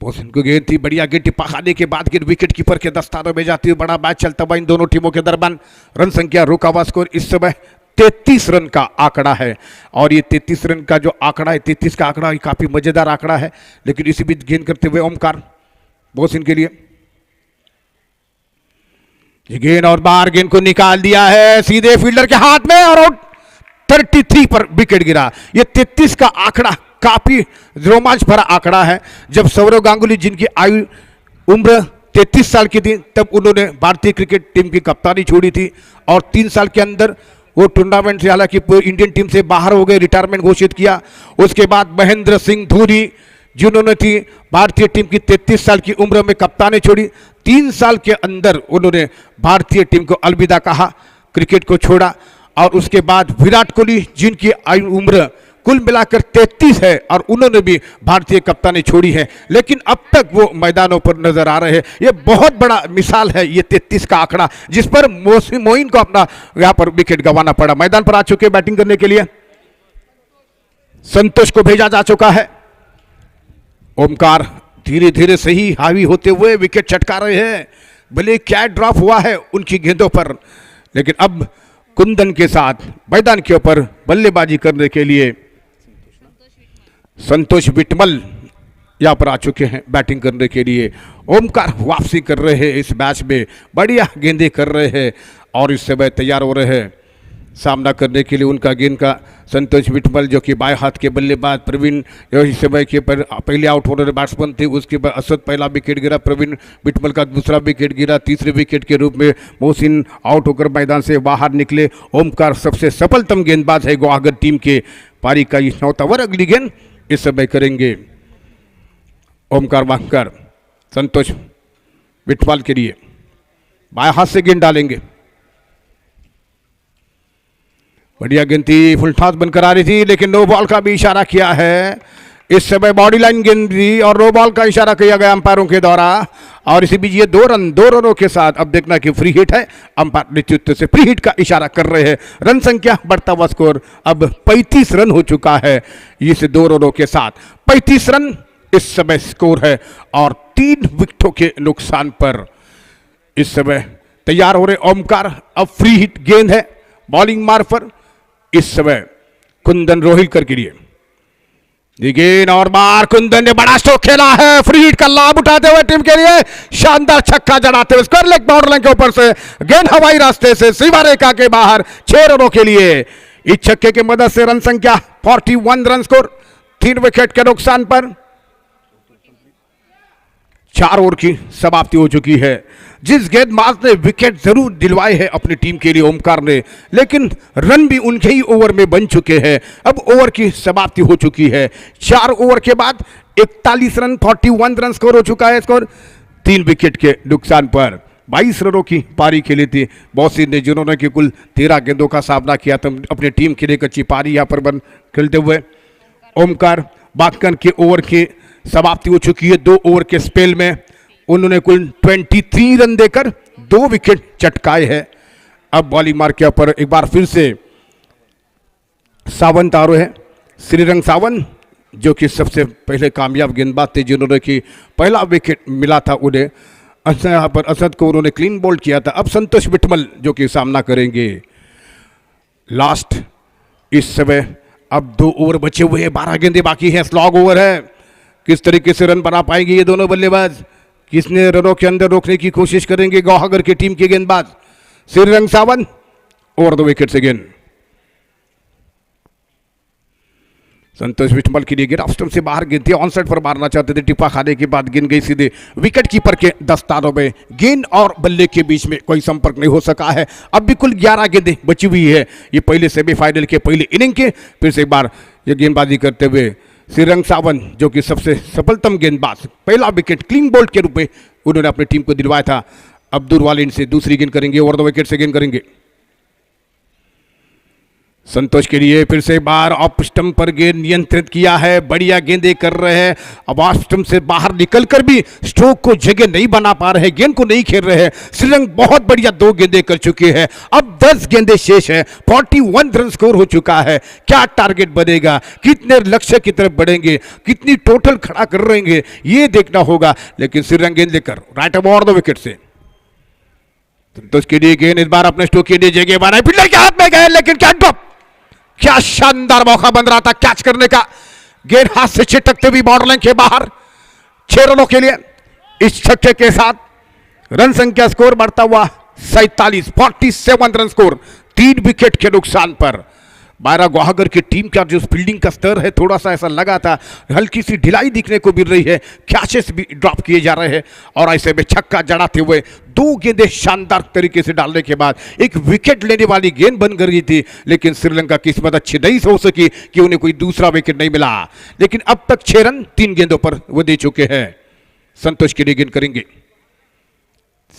मोहसिन को गेंद थी, बढ़िया गेंद टिप्पा खाने के बाद गेंद विकेट कीपर के दस्तानों में जाती है। बड़ा मैच चलता हुआ इन दोनों टीमों के दरमियान। रन संख्या रुका हुआ स्कोर इस समय 33 रन का आंकड़ा है। और ये 33 रन का जो आंकड़ा है, 33 का आंकड़ा काफी मजेदार आंकड़ा है। लेकिन इसी बीच गेंद करते हुए ओमकार मोहसिन के लिए गेंद, और बाहर गेंद को निकाल दिया है सीधे फील्डर के हाथ में, और आउट। 33 पर विकेट गिरा। ये 33 का आंकड़ा काफी रोमांच भरा आंकड़ा है। जब सौरव गांगुली, जिनकी आयु उम्र 33 साल की थी, तब उन्होंने भारतीय क्रिकेट टीम की कप्तानी छोड़ी थी, और 3 साल के अंदर वो टूर्नामेंट से, हालांकि इंडियन टीम से बाहर हो गए, रिटायरमेंट घोषित किया। उसके बाद महेंद्र सिंह धोनी, जिन्होंने थी भारतीय टीम की 33 साल की उम्र में कप्तानी छोड़ी, 3 साल के अंदर उन्होंने भारतीय टीम को अलविदा कहा, क्रिकेट को छोड़ा। और उसके बाद विराट कोहली, जिनकी आयु उम्र कुल मिलाकर 33 है, और उन्होंने भी भारतीय कप्तानी छोड़ी है, लेकिन अब तक वो मैदानों पर नजर आ रहे हैं। ये बहुत बड़ा मिसाल है ये 33 का आंकड़ा, जिस पर मोइन को अपना यहां पर विकेट गंवाना पड़ा। मैदान पर आ चुके बैटिंग करने के लिए संतोष को भेजा जा चुका है। ओमकार धीरे धीरे सही हावी होते हुए विकेट चटका रहे हैं। भले क्या ड्रॉप हुआ है उनकी गेंदों पर, लेकिन अब कुंदन के साथ मैदान के ऊपर बल्लेबाजी करने के लिए संतोष विटमल यहां पर आ चुके हैं बैटिंग करने के लिए। ओमकार वापसी कर रहे हैं इस मैच में, बढ़िया गेंदें कर रहे हैं, और इस समय तैयार हो रहे हैं सामना करने के लिए उनका गेंद का संतोष विटमल, जो कि बाएं हाथ के बल्लेबाज। प्रवीण इस समय के पहले आउट होने वाले बैट्समैन थे। उसके बाद असद पहला विकेट गिरा, प्रवीण विटमल का दूसरा विकेट गिरा। तीसरे विकेट के रूप में मोहसिन आउट होकर मैदान से बाहर निकले। ओमकार सबसे सफलतम गेंदबाज है गुहागर टीम के। पारी का ये 9वां ओवर, अगली गेंद इस समय करेंगे ओमकार बागकर संतोष विटमल के लिए। बाएं हाथ से गेंद डालेंगे, बढ़िया गेंद थी, फुल टॉस बनकर आ रही थी, लेकिन नो बॉल का भी इशारा किया है। इस समय बॉडी लाइन गेंद दी और नो बॉल का इशारा किया गया अंपायरों के द्वारा। और इसी बीच ये दो रनों के साथ अब देखना कि फ्री हिट है, अंपायर नेतृत्व से फ्री हिट का इशारा कर रहे हैं। रन संख्या बढ़ता हुआ स्कोर अब 35 रन हो चुका है इस 2 रनों के साथ। 35 रन इस समय स्कोर है और 3 विकेटों के नुकसान पर इस समय तैयार हो रहे ओमकार। अब फ्री हिट गेंद है बॉलिंग मार्ग पर इस समय कुंदन रोहिलकर के लिए गेंद और बार कुंदन ने बड़ा स्ट्रोक खेला है, फ्री हिट का लाभ उठाते हुए टीम के लिए शानदार छक्का जड़ाते हुए स्क्वायर लेग बाउंड्री लाइन के ऊपर से गेंद हवाई रास्ते से सीमा रेखा के बाहर 6 रनों के लिए। इस छक्के की मदद से रन संख्या 41 रन स्कोर 3 विकेट के नुकसान पर 4 ओवर की समाप्ति हो चुकी है। जिस गेंदबाज ने विकेट जरूर दिलवाए हैं अपनी टीम के लिए ओमकार ने, लेकिन रन भी उनके ही ओवर में बन चुके हैं। अब ओवर की समाप्ति हो चुकी है। 4 ओवर के बाद 41 रन 41 रन स्कोर हो चुका है। स्कोर 3 विकेट के नुकसान पर 22 रनों की पारी खेली थी बॉसिन ने, जिन्होंने कि कुल 13 गेंदों का सामना किया था अपनी टीम के लिए कच्ची पारी यहां पर बन खेलते हुए। ओमकार बाकन के ओवर की समाप्ति हो चुकी है। 2 ओवर के स्पेल में उन्होंने कुल 23 रन देकर 2 विकेट चटकाए हैं। अब बॉलिंग मार के ऊपर एक बार फिर से सावंत आ रहे हैं, श्रीरंग सावंत, जो कि सबसे पहले कामयाब गेंदबाज थे जिन्होंने कि पहला विकेट मिला था उन्हें। यहाँ पर असद को उन्होंने क्लीन बोल्ड किया था। अब संतोष विठमल जो कि सामना करेंगे लास्ट इस समय। अब 2 ओवर बचे हुए हैं, 12 गेंदें बाकी हैं, स्लॉग ओवर है। किस तरीके से रन बना पाएंगे ये दोनों बल्लेबाज, किसने रनों के अंदर रोकने की कोशिश करेंगे गौहागर की टीम के गेंदबाज। श्रीरंग सावंत ओवर 2 विकेट से गेंद। संतोष विठमल की गेंद ऑफ स्टंप से बाहर गेंद थी, ऑन साइड पर मारना चाहते थे, टिप्पा खाने के बाद गेंद गई सीधे विकेट कीपर के दस्तानों में। गेंद और बल्ले के बीच में कोई संपर्क नहीं हो सका है। अब भी कुल 11 गेंदें बची हुई है ये पहले सेमीफाइनल के पहले इनिंग के। फिर से एक बार ये गेंदबाजी करते हुए श्रीरंग सावंत, जो कि सबसे सफलतम गेंदबाज, पहला विकेट क्लीन बोल्ड के रूप में उन्होंने अपनी टीम को दिलवाया था। अब्दुल वालिद से दूसरी गेंद करेंगे, ओवर 2 विकेट से गेंद करेंगे। संतोष के लिए फिर से बार ऑफ स्टंप पर गेंद नियंत्रित किया है, बढ़िया गेंदें कर रहे हैं। अब ऑफ स्टंप से बाहर निकलकर भी स्ट्रोक को जगह नहीं बना पा रहे, गेंद को नहीं खेल रहे हैं। श्रीरंग बहुत बढ़िया 2 गेंदें कर चुके हैं। अब 10 गेंदें शेष है, 41 रन स्कोर हो चुका है। क्या टारगेट बनेगा, कितने लक्ष्य की तरफ बढ़ेंगे, कितनी टोटल खड़ा कर रहेंगे ये देखना होगा। लेकिन श्रीरंग गेंद लेकर राइट अब ओवर 2 विकेट से संतोष के लिए गेंद इस बार अपने स्ट्रोक के लिए जगह बनाए, फील्डर के हाथ में गए लेकिन क्या ड्रॉप, क्या शानदार मौका बन रहा था कैच करने का। गेंद हाथ से छिटकते हुए बाउंड्री लाइन के बाहर 6 रनों के लिए। इस छक्के के साथ रन संख्या स्कोर बढ़ता हुआ 47 रन स्कोर 3 विकेट के नुकसान पर। बायरा गौहागर की टीम का जो फील्डिंग का स्तर है थोड़ा सा ऐसा लगा था, हल्की सी ढिलाई दिखने को मिल रही है, कैचेस भी ड्रॉप किए जा रहे हैं। और ऐसे में छक्का जड़ाते हुए 2 गेंदें शानदार तरीके से डालने के बाद एक विकेट लेने वाली गेंद बन गई थी, लेकिन श्रीलंका की किस्मत अच्छी नहीं हो सकी कि उन्हें कोई दूसरा विकेट नहीं मिला। लेकिन अब तक 6 रन 3 गेंदों पर वो दे चुके हैं। संतोष के लिए गेंद करेंगे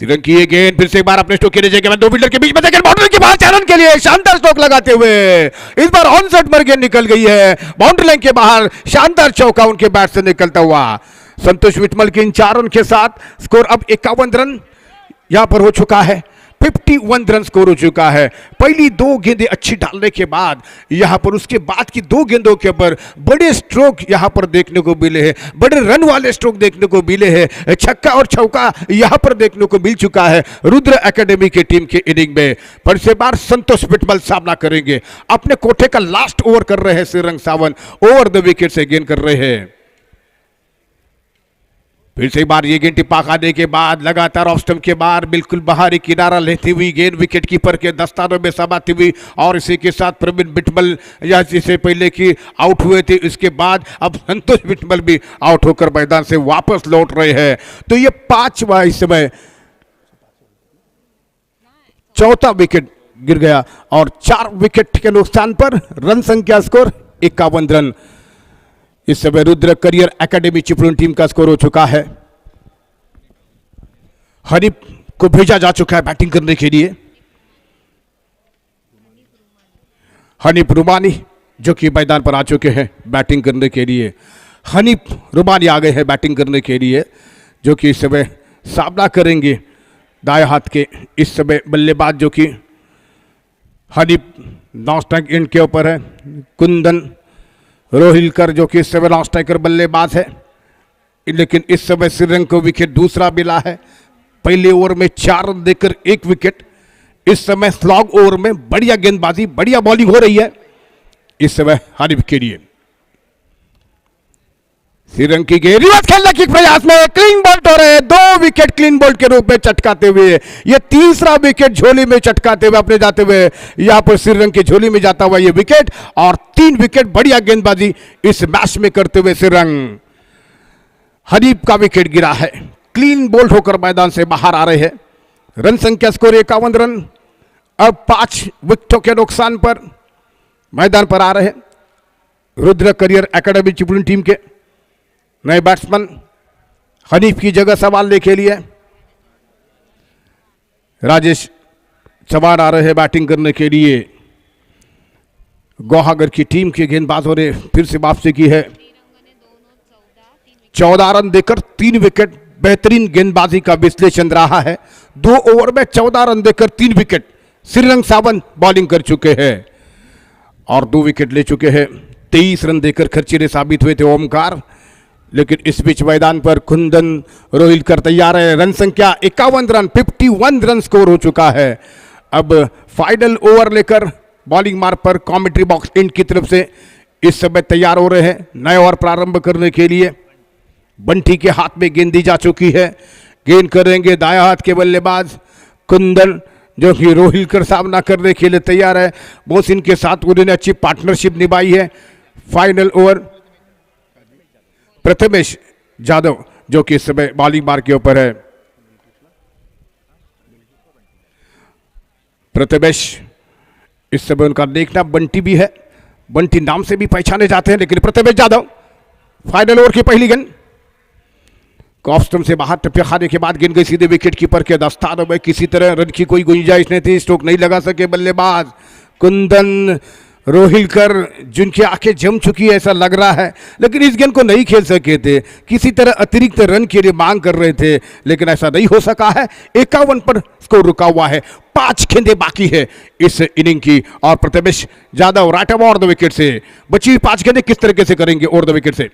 श्रीलंका की ये गेंद, फिर से एक बार अपने स्ट्रोक के लिए 2 फील्डर के बीच में बाउंड्री के बाहर 4 रन के लिए शानदार स्ट्रोक लगाते हुए इस बार ऑन साइड पर गेंद निकल गई है, बाउंड्री लाइन के बाहर शानदार चौका उनके बैट से निकलता हुआ। संतोष विठमल के इन 4 रन के साथ स्कोर अब 51 रन यहां पर हो चुका है। 51 रन स्कोर हो चुका है। पहली 2 गेंदें अच्छी डालने के बाद यहां पर उसके बाद की 2 गेंदों के ऊपर बड़े स्ट्रोक यहां पर देखने को मिले हैं, बड़े रन वाले स्ट्रोक देखने को मिले हैं। छक्का और चौका यहां पर देखने को मिल चुका है रुद्र एकेडमी की टीम के इनिंग में। पर से बार संतोष विठमल सामना करेंगे, अपने कोठे का लास्ट ओवर कर रहे हैं श्रीरंग सावंत, ओवर 2 विकेट से गेंद कर रहे हैं। फिर से एक बार ये गेंद टिप्पा खाने के बाद लगातार ऑफ स्टंप के बाहर बिल्कुल बाहरी किनारा लेती हुई गेंद विकेट कीपर के दस्तानों में समाती हुई। और इसी के साथ प्रवीण विठमल या जिसे पहले की आउट हुए थे, इसके बाद अब संतोष विठमल भी आउट होकर मैदान से वापस लौट रहे हैं। तो ये 5वां इस समय 4था विकेट गिर गया और 4 विकेट के नुकसान पर रन संख्या स्कोर 51 रन इस समय Rudra career academy Chiplun team का स्कोर हो चुका है। हनीफ को भेजा जा चुका है बैटिंग करने के लिए। हनीफ रुमानी जो कि मैदान पर आ चुके हैं बैटिंग करने के लिए। हनीफ रुबानी आ गए हैं बैटिंग करने के लिए, जो कि इस समय सामना करेंगे दाएं हाथ के इस समय बल्लेबाज जो कि हनीफ नॉन स्ट्राइक एंड के ऊपर है। कुंदन रोहिलकर जो कि इस समय नॉन स्ट्राइकर बल्लेबाज है, लेकिन इस समय श्रीरंग को विकेट दूसरा मिला है। पहले ओवर में 4 रन देकर 1 विकेट। इस समय स्लॉग ओवर में बढ़िया गेंदबाजी, बढ़िया बॉलिंग हो रही है इस समय हनीफ के लिए। श्रीरंग की गेंद रिवर्स खेलने के प्रयास में क्लीन बोल्ट हो रहे हैं, 2 विकेट क्लीन बोल्ट के रूप में चटकाते हुए, ये तीसरा विकेट झोली में चटकाते हुए अपने जाते हुए यहां पर श्रीरंग की झोली में जाता हुआ ये विकेट, और 3 विकेट बढ़िया गेंदबाजी इस मैच में करते हुए श्रीरंग। हनीफ का विकेट गिरा है, क्लीन बोल्ट होकर मैदान से बाहर आ रहे हैं। रन संख्या स्कोर 51 रन। अब 5 विकेटों के नुकसान पर मैदान पर आ रहे हैं Rudra career academy Chiplun team के नए बैट्समैन। हनीफ की जगह संभालने के लिए राजेश चौहान आ रहे हैं बैटिंग करने के लिए। गुहागर की टीम के गेंदबाजों ने फिर से वापसी की है। 14 रन देकर 3 विकेट, बेहतरीन गेंदबाजी का विश्लेषण रहा है। 2 ओवर में 14 रन देकर 3 विकेट श्रीरंग सावंत बॉलिंग कर चुके हैं और 2 विकेट ले चुके हैं। 23 रन देकर खर्चीले साबित हुए थे ओमकार, लेकिन इस बीच मैदान पर कुंदन रोहिलकर तैयार है। रन संख्या 51 रन, 51 रन स्कोर हो चुका है। अब फाइनल ओवर लेकर बॉलिंग मार्ग पर कमेंट्री बॉक्स इंड की तरफ से इस समय तैयार हो रहे हैं नए ओवर प्रारंभ करने के लिए। बंटी के हाथ में गेंद दी जा चुकी है, गेंद करेंगे दाएं हाथ के बल्लेबाज कुंदन, जो कि रोहिलकर सामना करने के लिए तैयार है। मोहसिन के साथ उन्होंने अच्छी पार्टनरशिप निभाई है। फाइनल ओवर प्रथमेश जादव जो कि इस समय बॉलिंग मार्ग के ऊपर है। प्रथमेश इस समय उनका देखना बंटी भी है, बंटी नाम से भी पहचाने जाते हैं, लेकिन प्रथमेश जादव फाइनल ओवर की पहली गेंद ऑफ स्टंप से बाहर टप्पे खाने के बाद गेंद गई सीधे विकेट कीपर के दस्तानों में। किसी तरह रन की कोई गुंजाइश नहीं थी, स्ट्रोक नहीं लगा सके बल्लेबाज कुंदन रोहिलकर, जिनकी आंखें जम चुकी है ऐसा लग रहा है, लेकिन इस गेंद को नहीं खेल सके थे। किसी तरह अतिरिक्त रन के लिए मांग कर रहे थे, लेकिन ऐसा नहीं हो सका है। 51 पर स्कोर रुका हुआ है। 5 गेंदें बाकी है इस इनिंग की, और Prathamesh Jadhav right over the wicket से बची 5 गेंदें किस तरीके से करेंगे ओवर द विकेट से।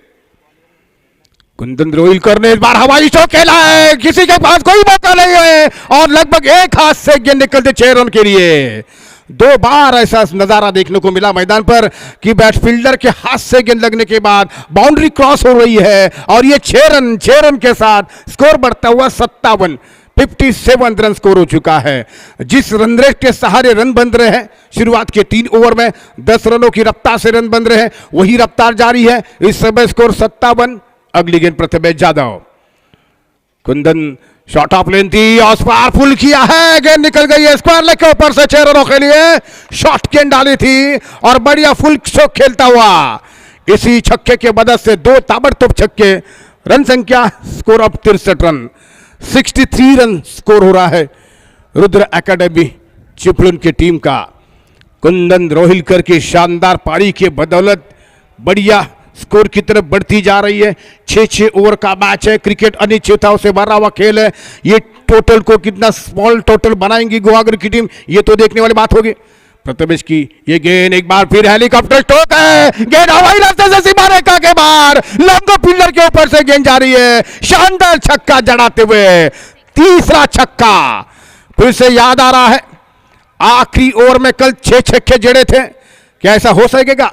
कुंदन रोहिलकर ने इस बार हवाई शॉट खेला है, किसी के पास कोई मौका नहीं है, और लगभग एक हाथ से गेंद निकलते 6 रन के लिए। 2 बार ऐसा नजारा देखने को मिला मैदान पर कि बैटफील्डर के हाथ से गेंद लगने के बाद बाउंड्री क्रॉस हो रही है, और ये 6 रन के साथ स्कोर बढ़ता हुआ 57 रन स्कोर हो चुका है। जिस रन रेट के सहारे रन बन रहे हैं शुरुआत के 3 ओवर में 10 रनों की रफ्तार से रन बन रहे हैं, वही रफ्तार जारी है। इस समय स्कोर 57। अगली गेंद प्रथमेश जादव, कुंदन शॉट ऑफ लेन थी और स्क्वायर फुल किया है, गेंद निकल गई है स्क्वायर लेग के ऊपर से 6 रनों के लिए। शॉट गेंद डाली थी और बढ़िया फुल शॉट खेलता हुआ इसी छक्के के मदद से 2 ताबड़तोड़ छक्के। रन संख्या score of 63 run, 63 run score हो रहा है रुद्र एकेडमी चिपळूण की टीम का। कुंदन रोहिलकर की शानदार पारी के बदौलत बढ़िया स्कोर की तरफ बढ़ती जा रही है। 6 ओवर का मैच है, क्रिकेट अनिश्चितताओं से भरा हुआ खेल है। ये टोटल को कितना स्मॉल टोटल बनाएंगी गुहागर की टीम, ये तो देखने वाली बात होगी। प्रथमेश की ये गेंद एक बार फिर हेलीकॉप्टर स्ट्रोक है, गेंद हवाई रास्ते से सीमा रेखा के बाहर लंबे फील्डर के ऊपर से गेंद जा रही है। शानदार छक्का जड़ाते हुए तीसरा छक्का। फिर से याद आ रहा है आखिरी ओवर में कल 6 छक्के जड़े थे, क्या ऐसा हो सकेगा?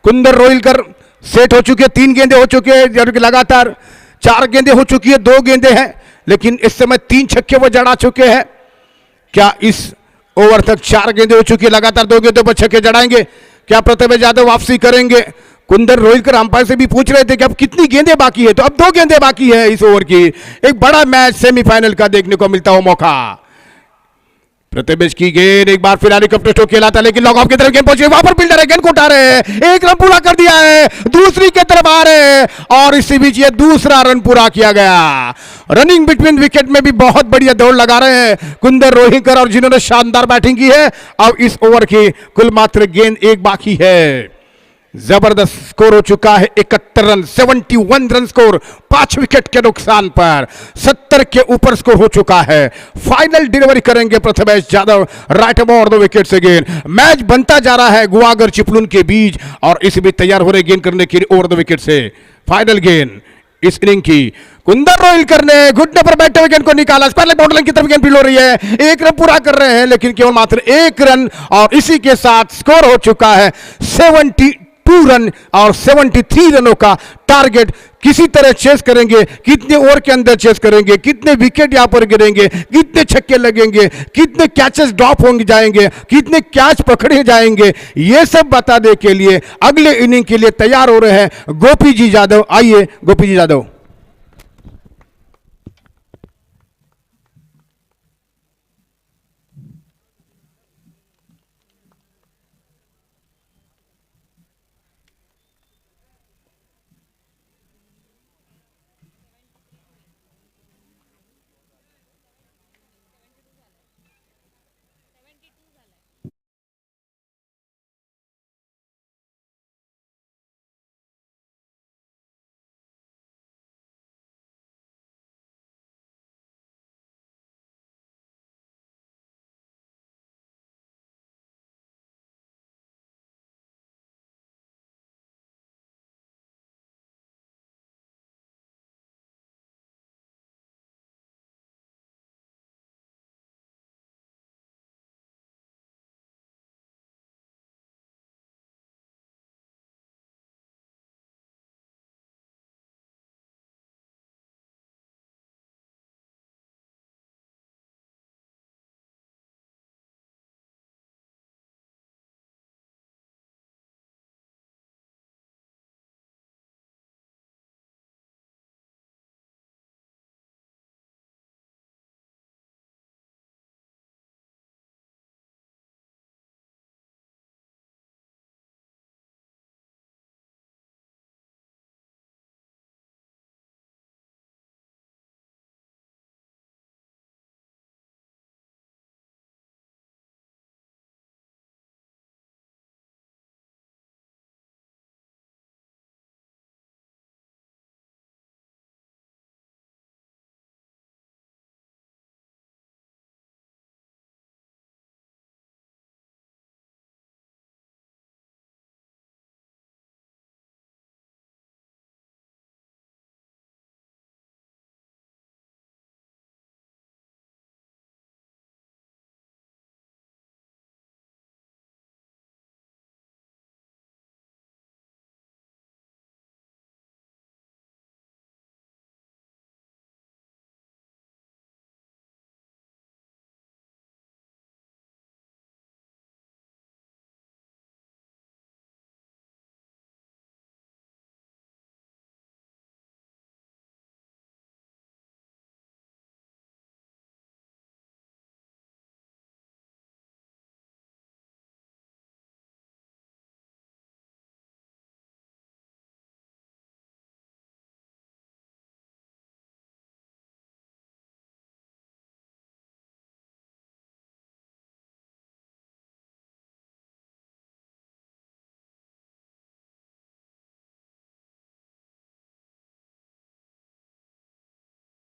कुंदन रोहिलकर सेट हो चुके, 3 गेंदें हो चुके हैं लगातार, 4 गेंदें हो चुकी है, 2 गेंदें हैं, लेकिन इस समय 3 छक्के वो जड़ा चुके हैं। क्या इस ओवर तक 4 गेंदें हो चुकी है, लगातार 2 गेंदों पर छक्के जड़ाएंगे? क्या प्रथमेश यादव वापसी करेंगे? कुंदन रोहिलकर अंपायर से भी पूछ रहे थे कि अब कितनी गेंदें बाकी है, तो अब 2 गेंदें बाकी है इस ओवर की। एक बड़ा मैच सेमीफाइनल का देखने को मिलता हो मौका। प्रथमेश की गेंद एक बार फिर हेलीकॉप्टर स्ट्रोक खेलाता, लेकिन लॉग ऑफ की तरफ गेंद पहुंची, वहां पर फील्डर है, गेंद को उठा रहे हैं, 1 रन पूरा कर दिया है, दूसरी की तरफ आ रहे हैं, और इसी बीच ये दूसरा रन पूरा किया गया। रनिंग बिटवीन विकेट में भी बहुत बढ़िया दौड़ लगा रहे हैं कुंदन रोहिलकर, और जिन्होंने शानदार बैटिंग की है। अब इस ओवर की कुल मात्र गेंद 1 बाकी है। जबरदस्त स्कोर हो चुका है 31 71 रन, 71 रन स्कोर, 5 विकेट के नुकसान पर 70 के ऊपर स्कोर हो चुका है। फाइनल डिलीवरी करेंगे Prathamesh Yadav, right about the wickets again. Match बनता जा रहा है गुवागर चिपलून के बीच और इसे भी तैयार हो रहे गेंद करने के लिए over the wicket say. Final गेंद इस इनिंग की, कुंदन रोहिल करने घुटने पर बैठे हुए गेंद को निकाला, स्पेल बाउंड्री की तरफ गेंद फील्ड हो रही है, एक रन पूरा कर रहे हैं लेकिन केवल मात्र एक रन और इसी के साथ स्कोर हो चुका है 72 रन और 73 रनों का टारगेट। किसी तरह चेस करेंगे, कितने ओवर के अंदर चेस करेंगे, कितने विकेट यहां पर गिरेंगे, कितने छक्के लगेंगे, कितने कैचेस ड्रॉप होंगे जाएंगे, कितने कैच पकड़े जाएंगे, यह सब बताने के लिए अगले इनिंग के लिए तैयार हो रहे हैं गोपी जी यादव। आइए गोपी जी यादव।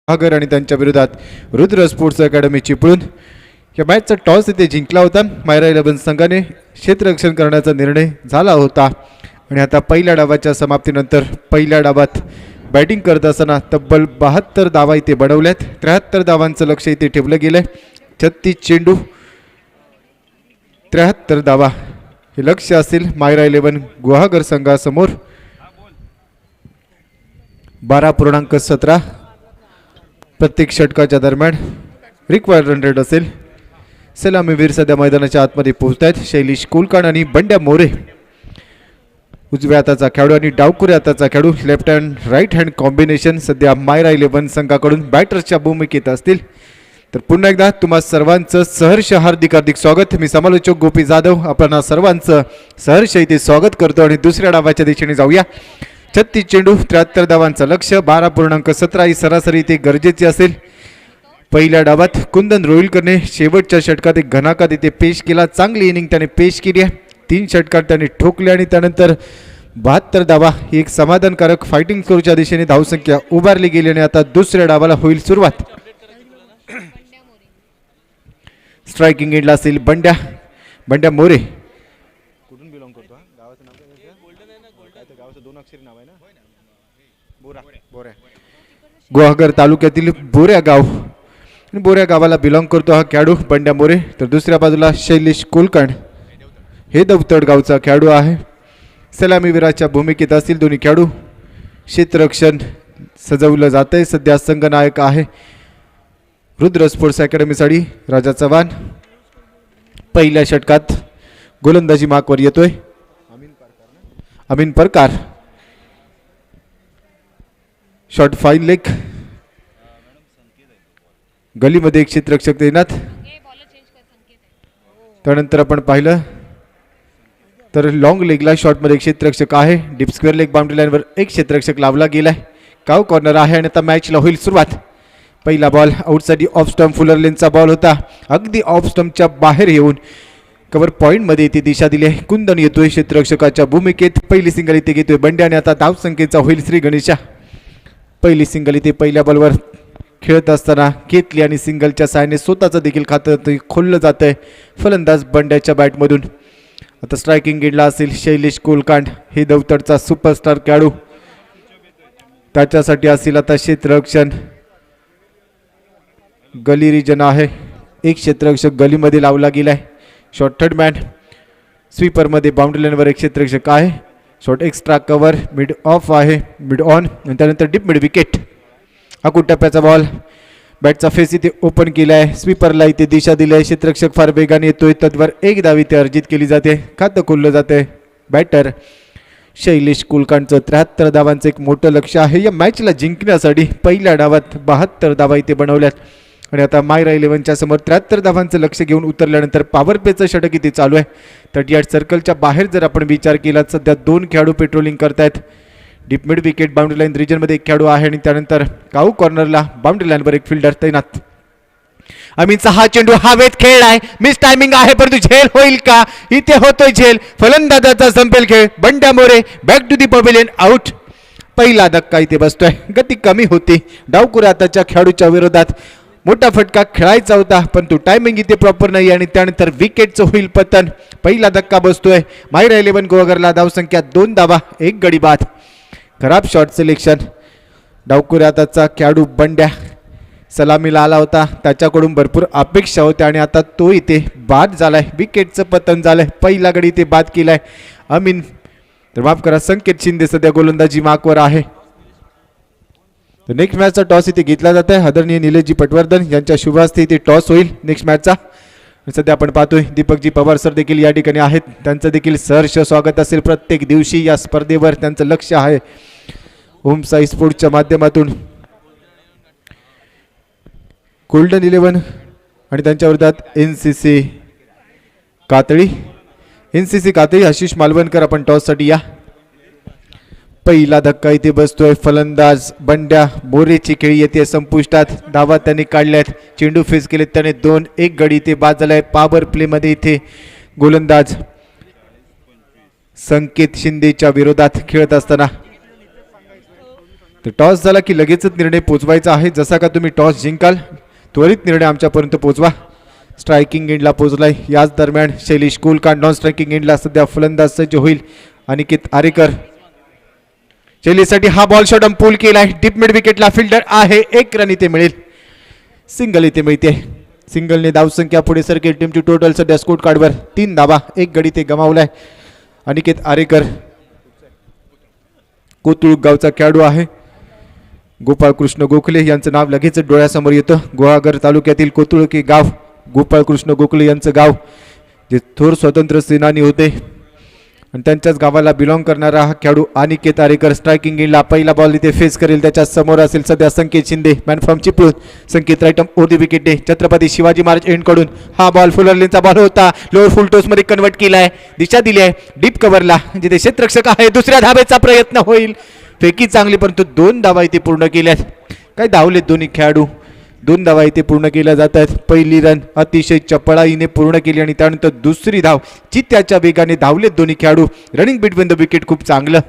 गुहागर आणि त्यांच्या विरोधात रुद्र स्पोर्ट्स अकॅडमी चिपळूण या मॅचचा टॉस इथे जिंकला होता। मायरा 11 संघाने क्षेत्ररक्षण करण्याचा निर्णय झाला होता आणि आता पहिल्या डावाच्या समाप्तीनंतर पहिल्या डावात बॅटिंग करत असताना तब्बल 72 धावा इथे बनवल्यात। 73 धावांचं लक्ष इथे ठेवलं गेलंय। 36 चेंडू 73 धावा हे लक्ष्य असेल मायरा 11 गुहागर संघासमोर। 12.17 प्रत्येक षटकाच्या दरम्यान रिक्वायर्ड रन रेट असेल। सलामीवीर सध्या मैदानाच्या आतमध्ये पोहोचतायत। शैलेश कुलकर्णी आणि बंड्या मोरे उजव्या हाताचा खेळाडू आणि डावकुऱ्या हाताचा खेळाडू left hand right hand combination सध्या मायरा 11 संघाकडून बॅटर्सच्या भूमिकेत असतील। तर पुन्हा एकदा तुम्हा सर्वांचं सहर्ष हार्दिक स्वागत। मी समालोचक गोपी जाधव आपणा सर्वांचं सहर्ष इथे स्वागत करतो आणि दुसऱ्या डावाच्या दिशेने जाऊया। 36 चेंडू 73 धावांचं लक्ष्य। 12.17 ही सरासरी इथे गरजेची असेल। पहिल्या डावात कुंदन रोहिलकरने शेवटच्या षटकात एक घणाकात इथे पेश केला। चांगली इनिंग त्याने पेश केली आहे। 3 षटकार त्याने ठोकले आणि त्यानंतर 72 धावा ही एक समाधानकारक फायटिंग स्कोरच्या दिशेने धावसंख्या उभारली गेली आणि आता दुसऱ्या डावाला होईल सुरुवात. स्ट्रायकिंग एंडला असेल बंड्या मोरे. कुठून बिलॉंग करतो गावाचं नाव काय गावाचं 2 अक्षरी नाव आहे ना गुहागर तालुक्यातील बोऱ्या गाव. बोऱ्या गावाला बिलॉंग करतो हा खेळाडू बंड्या मोरे. तर दुसऱ्या बाजूला शैलेश कुलकर्णी हे दौतड गावचा खेळाडू आहे. सलामीवीराच्या भूमिकेत असतील दोन्ही खेळाडू. क्षेत्ररक्षण सजवलं जातंय. सध्या संघनायक आहे रुद्र स्पोर्ट्स अकॅडमीसाठी राजा चव्हाण. पहिल्या षटकात गोलंदाजी मार्कवर येतोय अमीन परकार. Shot fine leg. गलीमध्ये एक क्षेत्ररक्षक तैनात. त्यानंतर आपण पाहिलं तर लॉंग लेगला शॉटमध्ये एक क्षेत्ररक्षक आहे. डीप स्क्वेअर लेग बाउंड्री लाईनवर एक क्षेत्ररक्षक लावला गेलाय. काव कॉर्नर आहे आणि आता मॅचला होईल सुरुवात. पहिला ball outside off stump fuller लेनचा बॉल होता. अगदी ऑफ स्टंपच्या बाहेर येऊन कव्हर पॉईंटमध्ये ती दिशा दिली आहे. कुंदन येतोय क्षेत्ररक्षकाच्या भूमिकेत. पहिली सिंगल इथे घेतोय बंड्या आणि आता धाव संख्येचा होईल श्री गणेशा. पहिली सिंगल इथे पहिल्या बॉलवर खेळत असताना घेतली आणि सिंगलच्या साहाय्याने स्वतःचं देखील खातं खोललं जातंय फलंदाज बंड्याच्या बॅटमधून. आता स्ट्रायकिंग गेडला असेल शैलेश कुलकर्णी हे दौतडचा सुपरस्टार खेळाडू. त्याच्यासाठी असेल आता क्षेत्ररक्षण. गली रिजन आहे. एक क्षेत्ररक्षक गलीमध्ये लावला गेलाय. Shot third man. स्वीपरमध्ये बाउंड्री लाईनवर एक क्षेत्ररक्षक आहे. Shot extra cover mid off आहे मिड ऑन आणि त्यानंतर डीप मिड विकेट. अकूट टप्प्याचा बॉल. बॅटचा फेस इथे ओपन केला आहे. स्वीपरला इथे दिशा दिली आहे. क्षेत्ररक्षक फार वेगाने येतोय. तत्वर एक धाव इथे अर्जित केली जाते. खातं खोललं जाते. बॅटर शैलेश कुलकर्णीचं 73 धावांचं एक मोठं लक्ष आहे या मॅचला जिंकण्यासाठी. पहिल्या डावात 72 धावा इथे बनवल्यात आणि आता मायरा 11च्या समोर 73 धावांचं लक्ष घेऊन उतरल्यानंतर पॉवर प्लेचं षटक इथे चालू आहे. 38 सर्कलच्या बाहेर जर आपण विचार केला सध्या 2 खेळाडू पेट्रोलिंग करतायत. Deep mid wicket boundary line रिजनमध्ये एक खेळाडू आहे आणि त्यानंतर काऊ कॉर्नरला बाउंड्री लाईनवर एक फिल्डर तैनात. अमीनचा हा चेंडू हवेत खेळलाय. मिस टायमिंग आहे परंतु झेल होईल का? इथे होतोय झेल. फलंदाजाचा संपेल खेळ. Bandya More back to the pavilion out. पहिला धक्का इथे बसतोय. गती कमी होती डावकुऱ्या हाताच्या खेळाडूच्या विरोधात. मोठा फटका खेळायचा होता परंतु टायमिंग इथे प्रॉपर नाही आणि त्यानंतर विकेटचं होईल पतन. पहिला धक्का बसतोय. मायरा 11 गोवागरला धावसंख्या 2 धावा 1 गडी बाद. खराब शॉट सिलेक्शन. डावकुऱ्या हाताचा खेळाडू बंड्या सलामीला आला होता. त्याच्याकडून भरपूर अपेक्षा होत्या आणि आता तो इथे बाद झालाय. विकेटचं पतन झालंय. पहिला गडी इथे बाद केलाय अमीन. तर माफ करा संकेत शिंदे सध्या गोलंदाजी मार्कवर आहे. नेक्स्ट मॅचचा टॉस इथे घेतला जात आहे. आदरणीय निलेशजी पटवर्धन यांच्या शुभ हस्ते इथे टॉस होईल नेक्स्ट मॅचचा. सध्या आपण पाहतोय दीपकजी पवार सर देखील या ठिकाणी आहेत. त्यांचं देखील सहर्ष स्वागत असेल प्रत्येक दिवशी या स्पर्धेवर. त्यांचं लक्ष आहे ओम साई स्पोर्ट्सच्या माध्यमातून. गोल्डन 11 आणि त्यांच्या विरोधात एनसीसी कातळी आशिष मालवणकर. आपण टॉससाठी या. पहिला धक्का इथे बसतोय. फलंदाज बंड्या मोरेची खेळी येते संपुष्टात. धावा त्यांनी काढल्यात. चेंडू फेस केले त्याने 2-1 गडी इथे बाद झालाय. पॉवर प्ले मध्ये इथे गोलंदाज संकेत शिंदेच्या विरोधात खेळत असताना. तर टॉस झाला की लगेचच निर्णय पोचवायचा आहे. जसा का तुम्ही टॉस जिंकाल त्वरित निर्णय आमच्यापर्यंत पोचवा. स्ट्रायकिंग एंडला पोचलाय. याच दरम्यान शैलेश कुलकर्णी नॉन स्ट्रायकिंग एंडला सध्या फलंदाज सज्ज होईल. अनिकेत आरेकर शैलीसाठी हा बॉल शॉट पूल केलाय. डीप मिड विकेटला फिल्डर आहे. 1 रन इथे मिळेल. सिंगल इथे मिळते. सिंगलने धावसंख्या पुढे सरकेल. टीमची टोटल सध्या स्कोर कार्डवर 3 धावा 1 गडी ते गमावलाय. अनिकेत आरेकर कोतुळ गावचा खेळाडू आहे. गोपाळकृष्ण गोखले यांचं नाव लगेच डोळ्यासमोर येतं. गुहागर तालुक्यातील कोतुळकी गाव. गोपाळकृष्ण गोखले यांचं गाव जे थोर स्वतंत्र सेनानी होते आणि त्यांच्याच गावाला बिलॉंग करणारा हा खेळाडू अनिकेत आरेकर. स्ट्रायकिंग एंडला पहिला बॉल इथे फेस करेल. त्याच्या समोर असेल सध्या Sanket Shinde man from Chiplun. Sanket right over the wicket डे. छत्रपती शिवाजी महाराज एंड कडून हा बॉल फुलरलेनचा बॉल होता. लोअर फुल टॉस मध्ये कन्वर्ट केलाय. दिशा दिली आहे डीप कव्हरला जिथे क्षेत्ररक्षक आहे. दुसऱ्या धावेचा प्रयत्न होईल. फेकी चांगली परंतु 2 धावा इथे पूर्ण केल्यात. काय धावले दोन्ही खेळाडू. 2 धावा इथे पूर्ण केल्या जात आहेत. पहिली रन अतिशय चपळाईने पूर्ण केली आणि त्यानंतर दुसरी धाव चित्त्याच्या वेगाने धावले दोन्ही खेळाडू. रनिंग बिटवीन द विकेट खूप चांगलं.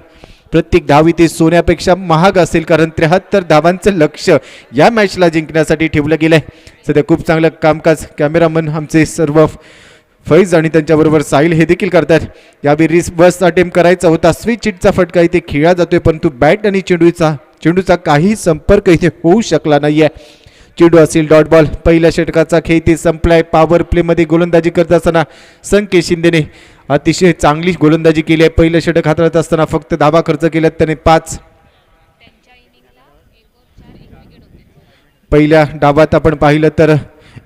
प्रत्येक धाव इथे सोन्यापेक्षा महाग असेल, कारण 73 धावांचं लक्ष या मॅचला जिंकण्यासाठी ठेवलं गेलंय. सध्या खूप चांगलं कामकाज कॅमेरामन आमचे सर्व फैज आणि त्यांच्याबरोबर साहिल हे देखील करतात. यावेळी रिव्हर्स अटेम्प्ट करायचा होता, स्विच हिटचा फटका इथे खेळला जातोय, परंतु बॅट आणि चेंडूचा काही संपर्क इथे होऊ शकला नाहीये. चेंडू असेल डॉट बॉल. पहिल्या षटकाचा खेळ इथे संपलाय. पॉवर प्ले मध्ये गोलंदाजी करत असताना संकेत शिंदेने अतिशय चांगली गोलंदाजी केली आहे. पहिलं षटक हाताळत असताना फक्त धावा खर्च केल्यात त्याने 5. पहिल्या डावात आपण पाहिलं तर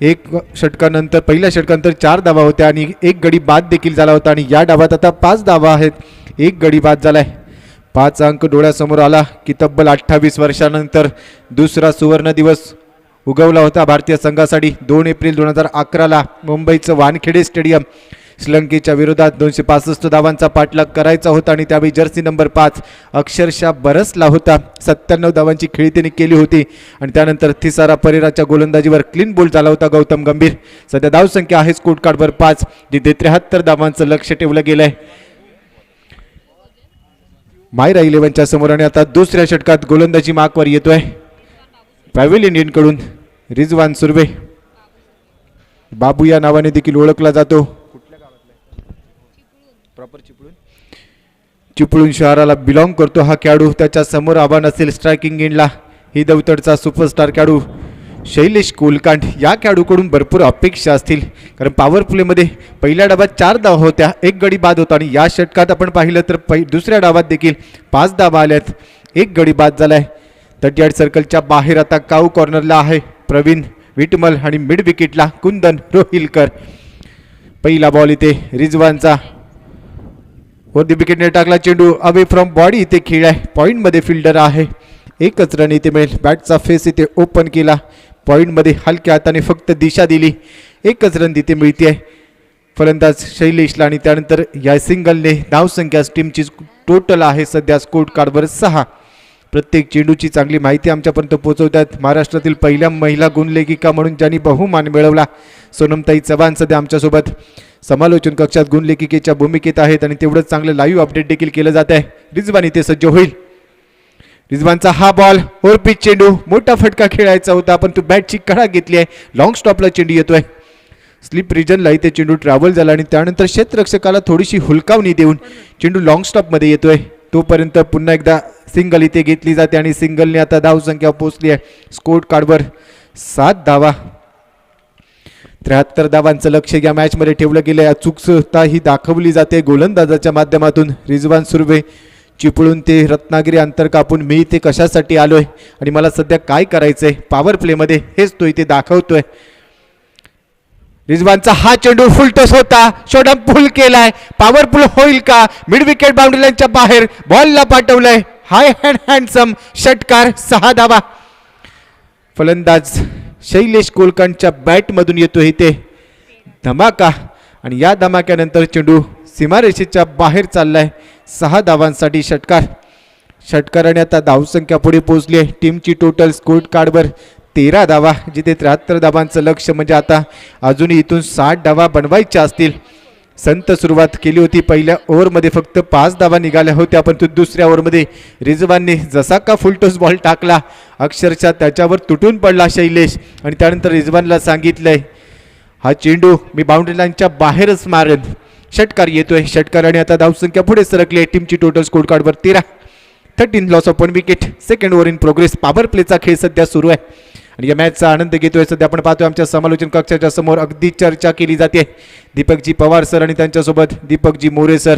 पहिल्या षटकानंतर 4 धावा होत्या आणि 1 गडी बाद देखील झाला होता आणि या डावात आता 5 धावा आहेत, 1 गडी बाद झालाय. 5 अंक डोळ्यासमोर आला की तब्बल 28 वर्षानंतर दुसरा सुवर्ण दिवस उगवला होता भारतीय संघासाठी. 2 एप्रिल 2011ला मुंबईचं वानखेडे स्टेडियम श्रीलंकेच्या विरोधात 265 धावांचा पाठलाग करायचा होता आणि त्यावेळी जर्सी नंबर 5 अक्षरशः बरसला होता. 97 धावांची खेळी त्यांनी केली होती आणि त्यानंतर थिसारा परेराच्या गोलंदाजीवर क्लीन बोल्ड झाला होता गौतम गंभीर. सध्या धावसंख्या आहे स्कोर कार्डवर 5, जिथे 73 धावांचं लक्ष ठेवलं गेलंय मायरा 11च्या समोर. आणि आता दुसऱ्या षटकात गोलंदाजी मार्कवर येतोय पॅव्हेल इंडियनकडून रिजवान सुर्वे. बाबू या नावाने देखील ओळखला जातो. चिपळूण शहराला बिलॉंग करतो हा खेळाडू. त्याच्या समोर आव्हान असेल स्ट्रायकिंग एंडला ही दौतडचा सुपरस्टार खेळाडू शैलेश कोलकांड. या खेळाडूकडून भरपूर अपेक्षा असतील, कारण पॉवर प्लेमध्ये पहिल्या डावात 4 धावा होत्या, 1 गडी बाद होता आणि या षटकात आपण पाहिलं तर दुसऱ्या डावात देखील 5 धावा आल्यात, 1 गडी बाद झालाय. 38 सर्कलच्या बाहेर आता काऊ कॉर्नरला आहे प्रवीण विटमल आणि मिड विकेटला कुंदन रोहिलकर. पहिला बॉल इथे रिजवानचा वरती विकेटने टाकला. चेंडू अवे फ्रॉम बॉडी इथे खेळाय. पॉईंटमध्ये फिल्डर आहे. 1च रन इथे मिळेल. बॅटचा फेस इथे ओपन केला. पॉईंटमध्ये हलक्या हाताने फक्त दिशा दिली. 1च रन तिथे मिळते. फलंदाज शैलेशला आणि त्यानंतर या सिंगलने धावसंख्या टीमची टोटल आहे सध्या स्कोर कार्डवर 6. प्रत्येक चेंडूची चांगली माहिती आमच्यापर्यंत पोहोचवतात महाराष्ट्रातील पहिल्या महिला गुणलेखिका म्हणून ज्यांनी बहुमान मिळवला सोनमताई चव्हाण सध्या आमच्यासोबत समालोचन कक्षात गुणलेखिकेच्या भूमिकेत आहेत आणि तेवढंच चांगलं लाईव्ह अपडेट देखील केलं जात आहे. रिजवान इथे सज्ज होईल. रिजवानचा हा बॉल ओव्हर पिच चेंडू, मोठा फटका खेळायचा होता पण तो बॅटची कडा घेतली आहे. लॉंग स्टॉपला चेंडू येतोय. स्लिप रिजनला इथे चेंडू ट्रॅव्हल झाला आणि त्यानंतर क्षेत्ररक्षकाला थोडीशी हुलकावणी देऊन चेंडू लॉंग स्टॉपमध्ये येतोय. तोपर्यंत पुन्हा एकदा सिंगल इथे घेतली जाते आणि सिंगलने आता धावसंख्या पोहोचली आहे स्कोर कार्डवर 7 धावा. 73 धावांचं लक्ष या मॅचमध्ये ठेवलं गेलं. अचूकता ही दाखवली जाते गोलंदाजाच्या माध्यमातून. रिजवान सुर्वे चिपळूण ते रत्नागिरी अंतर कापून मी इथे कशासाठी आलोय आणि मला सध्या काय करायचंय पॉवर प्लेमध्ये हेच तो इथे दाखवतोय. रिजवानचा हा चेंडू फुलटॉस होता, शॉट पुल केलाय. पॉवरफुल होईल का? मिड विकेट बाउंड्री लाईनच्या बाहेर बॉलला पाठवलंय. हाय हँडसम षटकार 6 धावा. फलंदाज शैलेश कोलकांडच्या बॅटमधून येतो इथे धमाका आणि या धमाक्यानंतर चेंडू सीमारेषेच्या बाहेर चाललाय. 6 धावांसाठी षटकाराने आता धावसंख्या पुढे पोहोचली आहे. टीमची टोटल स्कोर कार्डवर 13 धावा, जिथे 73 धावांचं लक्ष म्हणजे आता अजूनही इथून 60 धावा बनवायच्या असतील. संत सुरुवात केली होती. पहिल्या ओव्हरमध्ये फक्त 5 धावा निघाल्या होत्या, पण दुसऱ्या ओव्हरमध्ये रिजवानने जसा का फुलटॉस बॉल टाकला अक्षरशः त्याच्यावर तुटून पडला शैलेश आणि त्यानंतर रिजवानला सांगितलंय हा चेंडू मी बाउंड्री लाईनच्या बाहेरच मारेन. षटकार येतोय. षटकाराने आता धावसंख्या पुढे सरकली आहे. टीमची टोटल स्कोर कार्डवर 13 loss of 1 wicket. Second over in progress. Power प्लेचा खेळ सध्या सुरू आहे आणि या मॅचचा आनंद घेतोय. सध्या आपण पाहतोय आमच्या समालोचन कक्षाच्या समोर अगदी चर्चा केली जाते. दीपकजी पवार सर आणि त्यांच्यासोबत दीपकजी मोरे सर,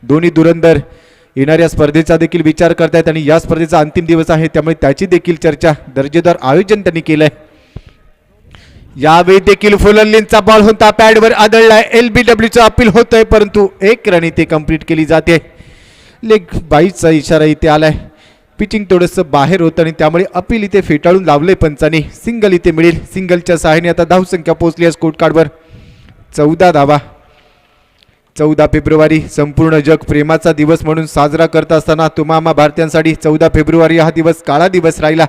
दोन्ही धुरंधर येणाऱ्या स्पर्धेचा देखील विचार करतायत आणि या स्पर्धेचा अंतिम दिवस आहे त्यामुळे त्याची देखील चर्चा, दर्जेदार आयोजन त्यांनी केलंय. यावेळी देखील फुलरलिनचा बॉल होता, पॅडवर आदळलाय. LBWचं अपील होतंय परंतु 1 रन इथे कंप्लीट केली जाते. लेग बाईचा इशारा इथे आलाय. पिचिंग थोडंसं बाहेर होतं आणि त्यामुळे अपील इथे फेटाळून लावले पंचांनी. सिंगल इथे मिळेल. सिंगलच्या सहाय्याने आता धावसंख्या पोहोचली आहे स्कोर कार्डवर 14 धावा. 14 फेब्रुवारी संपूर्ण जग प्रेमाचा दिवस म्हणून साजरा करत असताना तुम्हा भारतीयांसाठी 14 फेब्रुवारी हा दिवस काळा दिवस राहिला.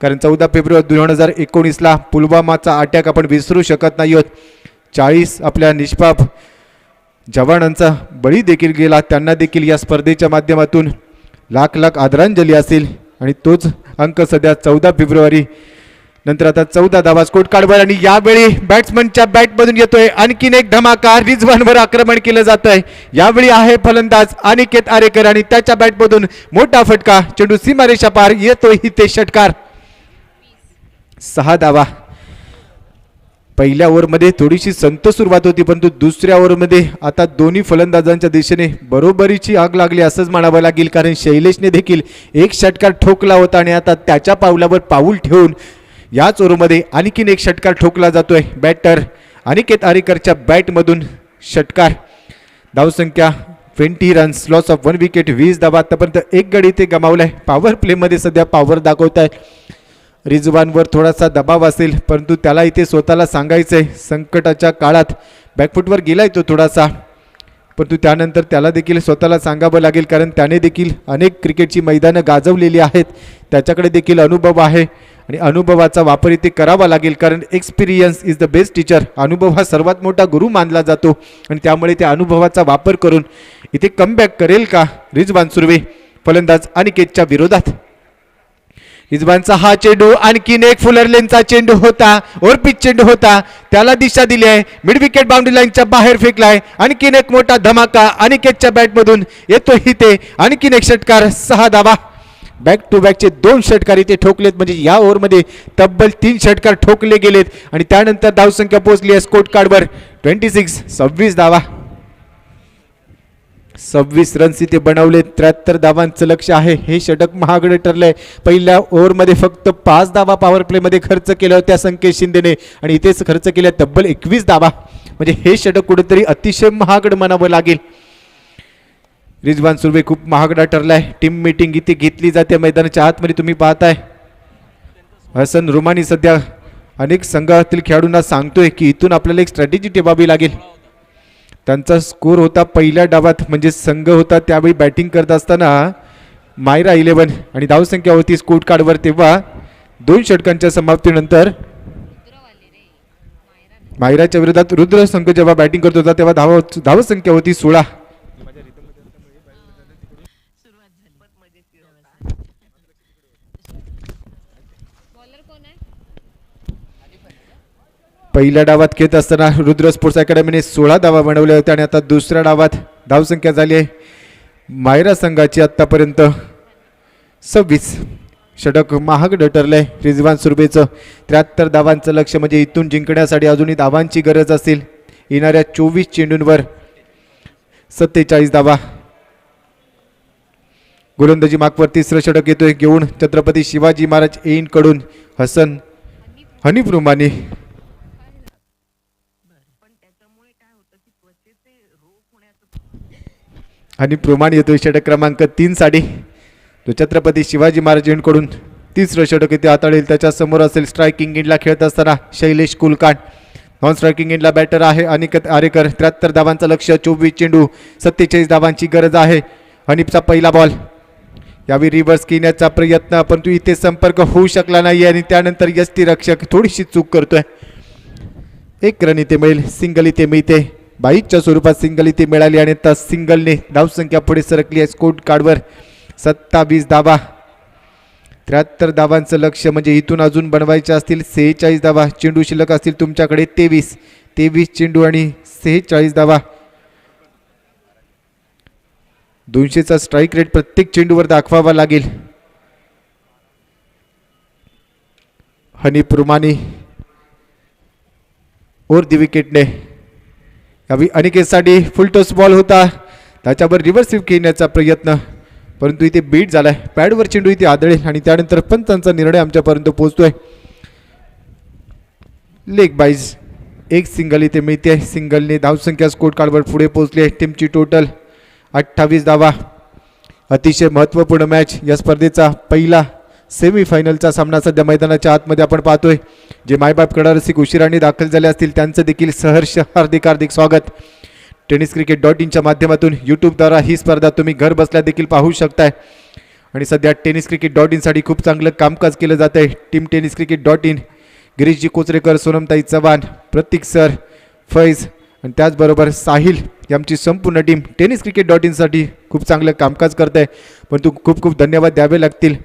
कारण 14 फेब्रुवारी 2019ला पुलवामाचा अटॅक आपण विसरू शकत नाही आहोत. 40 आपल्या निष्पाप जवानांचा बळी देखील गेला. त्यांना देखील या स्पर्धेच्या माध्यमातून लाख लाख आदरांजली असेल. आणि तोच अंक सध्या 14 फेब्रुवारी नंतर आता 14 धावा स्कोर कार्डवर आणि यावेळी बॅट्समनच्या बॅटमधून येतोय आणखीन एक धमाका. रिजवानवर आक्रमण केलं जात आहे. यावेळी आहे फलंदाज अनिकेत आरेकर आणि त्याच्या बॅटमधून मोठा फटका. चेंडू सीमारेषा पार येतोय इथे षटकार. 6 धावा. पहिल्या ओव्हरमध्ये थोडीशी संत सुरुवात होती परंतु दुसऱ्या ओव्हरमध्ये आता दोन्ही फलंदाजांच्या दिशेने बरोबरीची आग लागली असंच म्हणावं लागेल. कारण शैलेशने देखील एक षटकार ठोकला होता आणि आता त्याच्या पावलावर पाऊल ठेवून याच ओव्हरमध्ये आणखीन एक षटकार ठोकला जातोय. बॅटर अनिकेत आरेकरच्या बॅटमधून षटकार. धावसंख्या 20 रन्स, लॉस ऑफ 1 विकेट, 20 धावा. आतापर्यंत एक गडी ते गमावलाय. पॉवर प्लेमध्ये सध्या पॉवर दाखवत आहे. रिजवानवर थोडासा दबाव असेल परंतु त्याला इथे स्वतःला सांगायचंय संकटाच्या काळात बॅकफुटवर गेलाय तो थोडासा, परंतु त्यानंतर त्याला देखील स्वतःला सांगावं लागेल कारण त्याने देखील अनेक क्रिकेटची मैदानं गाजवलेली आहेत. त्याच्याकडे देखील अनुभव आहे आणि अनुभवाचा वापर इथे करावा लागेल कारण experience is the best teacher. अनुभव हा सर्वात मोठा गुरु मानला जातो आणि त्यामुळे त्या अनुभवाचा वापर करून इथे कमबॅक करेल का रिजवान सुर्वे फलंदाज अनिकेतच्या विरोधात. रिजवानचा हा चेंडू आणखीन एक फुलर लेनचा चेंडू होता. ओरपिच चेंडू होता. त्याला दिशा दिली आहे. मिड विकेट बाउंड्री लाईनच्या बाहेर फेकलाय. आणखीन एक मोठा धमाका अनिकेतच्या बॅटमधून येतो इथे आणखीन एक षटकार. 6 धावा. बॅक टू बॅकचे 2 षटकार इथे ठोकलेत म्हणजे या ओव्हरमध्ये तब्बल 3 षटकार ठोकले गेलेत आणि त्यानंतर धावसंख्या पोहोचली आहे स्कोर कार्डवर 26 धावा. 26 रन्स इथे बनवले. 73 धावांचं लक्ष आहे. हे षटक महागडे ठरलंय. पहिल्या ओव्हरमध्ये फक्त 5 धावा पॉवर प्लेमध्ये खर्च केल्या होत्या संकेत शिंदेने आणि इथेच खर्च केल्या तब्बल 21 धावा. म्हणजे हे षटक कुठेतरी अतिशय महागड म्हणावं लागेल. रिजवान सुर्वे खूप महागडा ठरलाय. टीम मीटिंग इथे घेतली जाते मैदानाच्या आतमध्ये तुम्ही पाहताय. हसन रुमानी सध्या अनेक संघातील खेळाडूंना सांगतोय की इथून आपल्याला एक स्ट्रॅटेजी ठेवावी लागेल. त्यांचा स्कोर होता पहिल्या डावात म्हणजे संघ होता त्यावेळी बॅटिंग करत असताना मायरा 11 आणि धावसंख्या होती स्कोर कार्डवर तेव्हा 2 षटकांच्या समाप्तीनंतर मायराच्या विरोधात रुद्र संघ जेव्हा बॅटिंग करत होता तेव्हा धावसंख्या होती 16. पहिल्या डावात खेळत असताना रुद्र स्पोर्ट्स अकॅडमीने 16 धावा बनवल्या होत्या आणि आता दुसऱ्या डावात धावसंख्या झाली आहे मायरा संघाची आतापर्यंत 26. षटक महाग ठरलंय रिजवान सुर्वेचं. 73 धावांचं लक्ष म्हणजे इथून जिंकण्यासाठी अजूनही धावांची गरज असेल. येणाऱ्या 24 चेंडूंवर 47 धावा. गोलंदाजी मार्कवर 3रं षटक येतोय घेऊन छत्रपती शिवाजी महाराज एन कडून हसन हनीफ रुमानी. आणि प्रमाण येतोय षटक क्रमांक 3 साठी. तो छत्रपती शिवाजी महाराजांकडून 3रं षटक इथे हाताळेल. त्याच्या समोर असेल स्ट्रायकिंग एंडला खेळत असताना शैलेश कुलकांड. नॉन स्ट्रायकिंग एंडला बॅटर आहे अनिकेत आरेकर. 73 धावांचं लक्ष, 24 चेंडू, 47 धावांची गरज आहे. हनीफचा पहिला बॉल. यावेळी रिव्हर्स घेण्याचा प्रयत्न परंतु इथे संपर्क होऊ शकला नाही आणि त्यानंतर यष्टी रक्षक थोडीशी चूक करतोय. 1 रन इथे मिळेल. सिंगल इथे मिळते. 22च्या स्वरूपात सिंगल इथे मिळाली आणि आता सिंगलने धावसंख्या पुढे सरकली आहे स्कोर कार्डवर 27 धावा. 73 धावांचं लक्ष म्हणजे इथून अजून बनवायचे असतील 46 धावा. चेंडू शिल्लक असतील तुमच्याकडे 23 चेंडू आणि 46 धावा. 200चा स्ट्राईक रेट प्रत्येक चेंडूवर दाखवावा लागेल. हनीफ रुमानी और दी विकेटने यावेळी अनिकेतसाठी फुल टॉस बॉल होता. त्याच्यावर रिव्हर्स स्वीप घेण्याचा प्रयत्न परंतु इथे बीट झालाय. पॅडवर चेंडू इथे आदळेल आणि त्यानंतर पंचांचा निर्णय आमच्यापर्यंत पोहोचतोय. लेग बाईज 1 सिंगल इथे मिळते. सिंगलने धावसंख्या स्कोर कार्डवर पुढे पोहोचली आहे. टीमची टोटल 28 धावा. अतिशय महत्त्वपूर्ण मॅच. या स्पर्धेचा पहिला सेमीफायनलचा सामना सध्या मैदानाच्या आतमध्ये आपण पाहतोय. जे मायबाप कडारसिक उशिराने दाखल झाले असतील त्यांचं देखील सहर्ष हार्दिक स्वागत. टेनिस क्रिकेट.in च्या माध्यमातून यूट्यूबद्वारा ही स्पर्धा तुम्ही घर बसल्या देखील पाहू शकताय आणि सध्या tenniscricket.in साठी खूप चांगलं कामकाज केलं जात आहे. टीम tenniscricket.in गिरीशजी कोचरेकर, सोनमताई चव्हाण, प्रतीक सर, फैज आणि त्याचबरोबर साहिल यांची संपूर्ण टीम tenniscricket.in साठी खूप चांगलं कामकाज करत आहे. परंतु खूप खूप धन्यवाद द्यावे लागतील.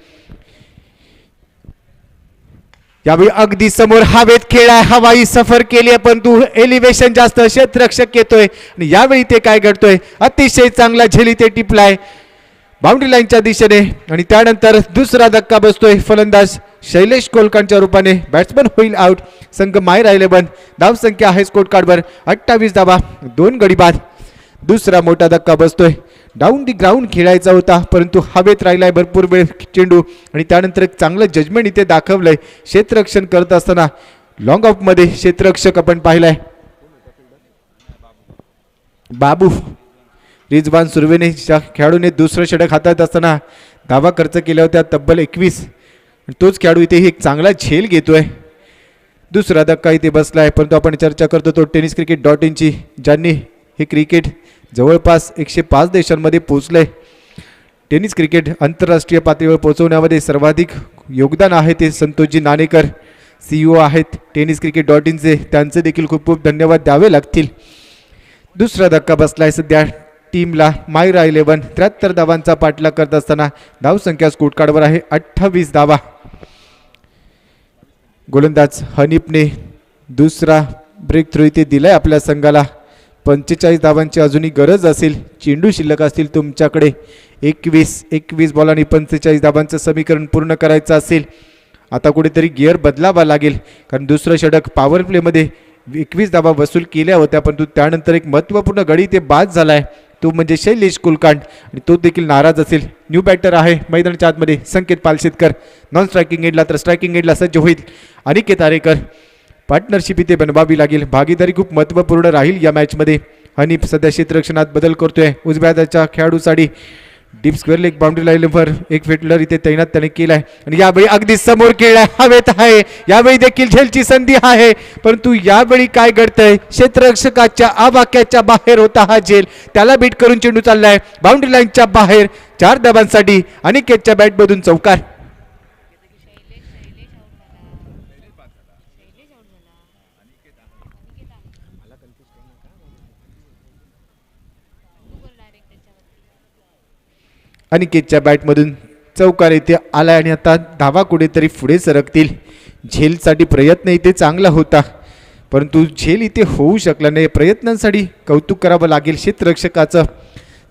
यावेळी अगदी समोर हवेत खेळाय, हवाई सफर केली आहे, परंतु एलिव्हेशन जास्त, क्षेत्ररक्षक येतोय आणि यावेळी ते काय घडतोय, अतिशय चांगला झेली ते टिपलाय बाउंड्री लाईनच्या दिशेने आणि त्यानंतर दुसरा धक्का बसतोय. फलंदाज शैलेश कोलकांच्या रूपाने बॅट्समन होईल आउट. संघ मायरा 11, धाव संख्या आहे स्कोर कार्डवर 28 धावा, 2 गडी बाद. दुसरा मोठा धक्का बसतोय. डाऊन दी ग्राउंड खेळायचा होता, परंतु हवेत राहिलाय भरपूर वेळ चेंडू आणि त्यानंतर एक चांगलं जजमेंट इथे दाखवलंय. क्षेत्ररक्षण करत असताना लॉंग ऑफ मध्ये क्षेत्ररक्षक आपण पाहिलाय बाबू रिजवान सुर्वेने, ज्या खेळाडूने दुसरं षटक हातात असताना धावा खर्च केल्या होत्या तब्बल 21, तोच खेळाडू इथे एक चांगला झेल घेतोय. दुसरा धक्का इथे बसलाय, परंतु आपण चर्चा करतो तो tenniscricket.in ची, ज्यांनी हे क्रिकेट जवळपास 105 देशांमध्ये पोहोचलंय. टेनिस क्रिकेट आंतरराष्ट्रीय पातळीवर पोहोचवण्यामध्ये सर्वाधिक योगदान आहे ते संतोषजी नाणेकर CEO आहेत tenniscricket.in चे, त्यांचे देखील खूप खूप धन्यवाद द्यावे लागतील. दुसरा धक्का बसलाय सध्या टीमला मायरा 11 73 धावांचा पाठलाग करत असताना धाव संख्या स्कोर कार्डवर आहे 28 धावा. गोलंदाज हनीफने दुसरा ब्रेक थ्रू इथे दिलाय आपल्या संघाला. 45 धावांची अजूनही गरज असेल, चेंडू शिल्लक असतील तुमच्याकडे. 21 बॉलांनी 45 धावांचं समीकरण पूर्ण करायचं असेल, आता कुठेतरी गिअर बदलावा लागेल, कारण दुसरं षटक पॉवर प्लेमध्ये 21 धावा वसूल केल्या होत्या, परंतु त्यानंतर एक महत्त्वपूर्ण गडी ते बाद झालाय, तो म्हणजे शैलेश कुलकांड, आणि तो देखील नाराज असेल. न्यू बॅटर आहे मैदानाच्या आतमध्ये संकेत पालशेतकर, नॉन स्ट्रायकिंग एंडला तर स्ट्रायकिंग एंडला सज्ज होईल अनिकेत आरेकर. पार्टनरशिप इथे बनवावी लागेल, भागीदारी खूप महत्त्वपूर्ण राहील या मॅचमध्ये. हनीफ सध्या क्षेत्ररक्षणात बदल करतोय. उजव्या हाताच्या खेळाडूसाठी डीप स्क्वेअर लेग बाउंड्री लाईनवर एक फिल्डर इथे तैनात त्याने केलाय आणि यावेळी अगदी समोर खेळलाय, हवेत आहे. यावेळी देखील झेलची संधी आहे, परंतु यावेळी काय घडतंय, क्षेत्ररक्षकाच्या आवाक्याच्या बाहेर होता हा झेल, त्याला बीट करून चेंडू चाललाय बाउंड्री लाईनच्या बाहेर. 4 धावांसाठी अनिकेतच्या बॅटमधून चौकार. अनिकेतच्या बॅटमधून चौकार इथे आलाय आणि आता धावा कुठेतरी पुढे सरकतील. झेलसाठी प्रयत्न इथे चांगला होता, परंतु झेल इथे होऊ शकला नाही. प्रयत्नांसाठी कौतुक करावं लागेल क्षेत्ररक्षकाचं.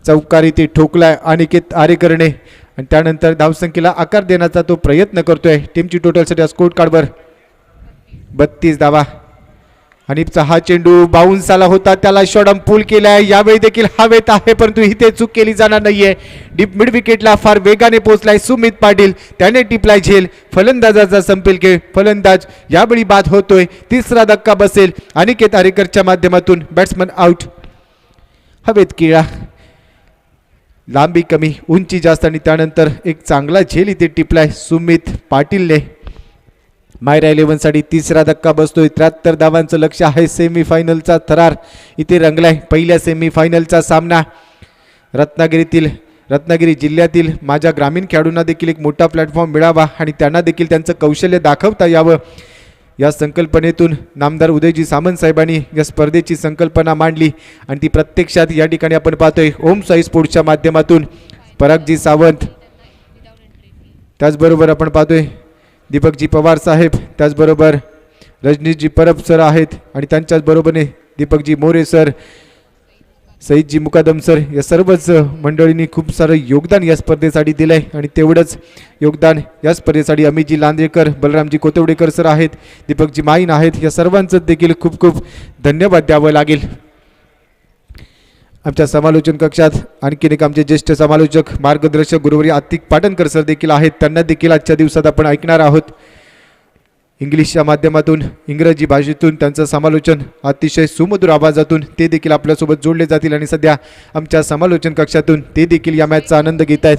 चौकार इथे ठोकलाय अनिकेत आरेकरने आणि त्यानंतर धावसंख्येला आकार देण्याचा तो प्रयत्न करतोय. टीमची टोटलसाठी स्कोर कार्डवर 32 धावा. हनीफचा हा चेंडू बाउन्स आला होता, त्याला शॉर्ट पूल केलाय. यावेळी देखील हवेत आहे, परंतु इथे चूक केली जाणार नाहीये. डीप मिड विकेटला फार वेगाने पोहोचलाय सुमित पाटील, त्याने टिपलाय झेल. फलंदाजाचा संपेल खेळ, फलंदाज यावेळी बाद होतोय. तिसरा धक्का बसेल अनिकेत आरेकरच्या माध्यमातून. Batsman out. हवेत किळा, लांबी कमी, उंची जास्त आणि त्यानंतर एक चांगला झेल इथे टिपलाय सुमित पाटीलने. मायरा 11 साठी तिसरा धक्का बसतोय. 73 धावांचं लक्ष आहे. सेमीफायनलचा थरार इथे रंगलाय. पहिल्या सेमीफायनलचा सामना रत्नागिरी जिल्ह्यातील माझ्या ग्रामीण खेळाडूंना देखील एक मोठा प्लॅटफॉर्म मिळावा आणि त्यांना देखील त्यांचं कौशल्य दाखवता यावं, या संकल्पनेतून नामदार उदयजी सामंत साहेबांनी या स्पर्धेची संकल्पना मांडली आणि ती प्रत्यक्षात या ठिकाणी आपण पाहतोय ओम साई स्पोर्ट्सच्या माध्यमातून. परागजी सावंत, त्याचबरोबर आपण पाहतोय दीपकजी पवार साहेब, त्याचबरोबर रजनीशजी परब सर आहेत आणि त्यांच्याच बरोबरने दीपकजी मोरे सर, सईदजी मुकादम सर, या सर्वच मंडळींनी खूप सारं योगदान या स्पर्धेसाठी दिलं आहे. आणि तेवढंच योगदान या स्पर्धेसाठी अमितजी लांदेकर, बलरामजी कोतवडेकर सर आहेत, दीपकजी माईन आहेत, या सर्वांचं देखील खूप खूप धन्यवाद द्यावं लागेल. आमच्या समालोचन कक्षात आणखीन एक आमचे ज्येष्ठ समालोचक मार्गदर्शक गुरुवारी आतिक पाटणकर सर देखील आहेत. त्यांना देखील आजच्या दिवसात आपण ऐकणार आहोत. इंग्लिशच्या माध्यमातून, इंग्रजी भाषेतून त्यांचं समालोचन अतिशय सुमधुर आवाजातून ते देखील आपल्यासोबत जोडले जातील आणि सध्या आमच्या समालोचन कक्षातून ते देखील या मॅचचा आनंद घेत आहेत.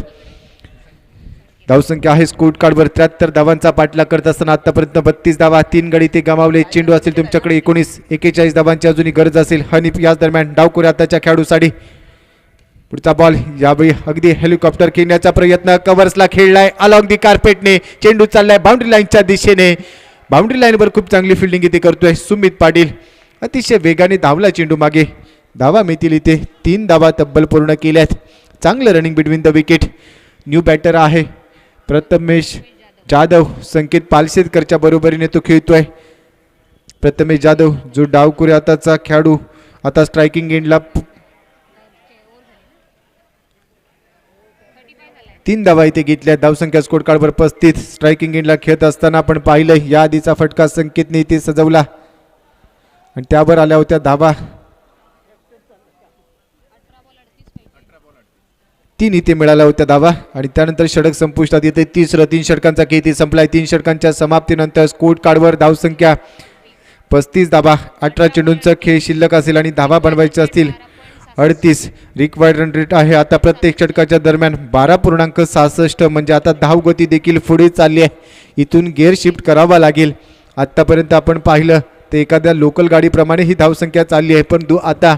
धावसंख्या आहे स्कोर कार्डवर 73 धावांचा पाठलाग करत असताना आतापर्यंत 32 धावा, 3 गडी ते गमावले. चेंडू असेल तुमच्याकडे 41 धावांची अजूनही गरज असेल. हनीफ याच दरम्यान डावखोऱ्या हाताच्या खेळाडूसाठी पुढचा बॉल यावेळी अगदी हेलिकॉप्टर खेळण्याचा प्रयत्न, कव्हर्सला खेळलाय अलॉंग दी कार्पेटने, चेंडू चाललाय बाउंड्री लाईनच्या दिशेने. बाउंड्री लाईनवर खूप चांगली फिल्डिंग इथे करतोय सुमित पाटील. अतिशय वेगाने धावला चेंडू मागे. धावा मिळतील इथे 3 धावा तब्बल पूर्ण केल्यात. चांगलं running between the wicket. New batter आहे प्रथमेश जाधव, संकेत पालशेतकरच्या बरोबरीने तो खेळतोय. प्रथमेश जाधव जो डावकुरे आताचा खेळाडू, आता स्ट्रायकिंग एंडला 3 धावा इथे घेतल्या. धावसंख्या स्कोर कार्डवर 35. स्ट्रायकिंग एंडला खेळत असताना आपण पाहिलं या आधीचा फटका संकेतने इथे सजवला आणि त्यावर आल्या होत्या धावा. 3 इथे मिळाल्या होत्या धावा आणि त्यानंतर षटक संपुष्टात येते. 3 षटकांचा खेळ इथे संपलाय. 3 षटकांच्या समाप्तीनंतर स्कोर कार्डवर धावसंख्या 35 धावा. 18 चेंडूंचा खेळ शिल्लक असेल आणि धावा बनवायच्या असतील 38. रिक्वायर्ड रन रेट आहे आता प्रत्येक षटकाच्या दरम्यान 12.66. म्हणजे आता धावगती देखील पुढे चालली आहे. इथून गिअर शिफ्ट करावा लागेल. आत्तापर्यंत आपण पाहिलं तर एखाद्या लोकल गाडीप्रमाणे ही धावसंख्या चालली आहे, परंतु आता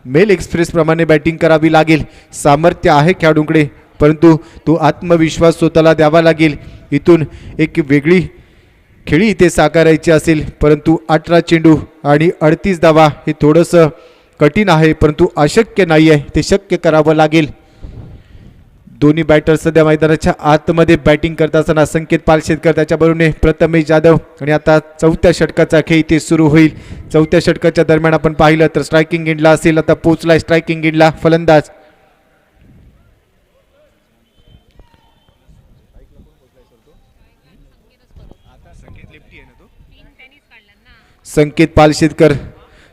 मेल एक्सप्रेस प्रमाणे बॅटिंग करावी लागेल. सामर्थ्य आहे खेळाडूंकडे, परंतु तो आत्मविश्वास स्वतःला द्यावा लागेल. इथून एक वेगळी खेळी इथे साकारायची असेल, परंतु 18 चेंडू आणि 38 धावा हे थोडंसं कठीण आहे, परंतु अशक्य नाही आहे. ते शक्य करावं लागेल. दोन्ही बॅटर सध्या मैदानाच्या आतमध्ये बॅटिंग करत असताना संकेत पालशेतकर, त्याच्याबरोबर प्रथमेश जाधव आणि आता 4थ्या षटकाचा खेळ इथे सुरू होईल. 4थ्या षटकाच्या दरम्यान आपण पाहिलं तर स्ट्रायकिंग एंडला असेल. आता पोचलाय स्ट्रायकिंग एंडला फलंदाज. संकेत पालशेतकर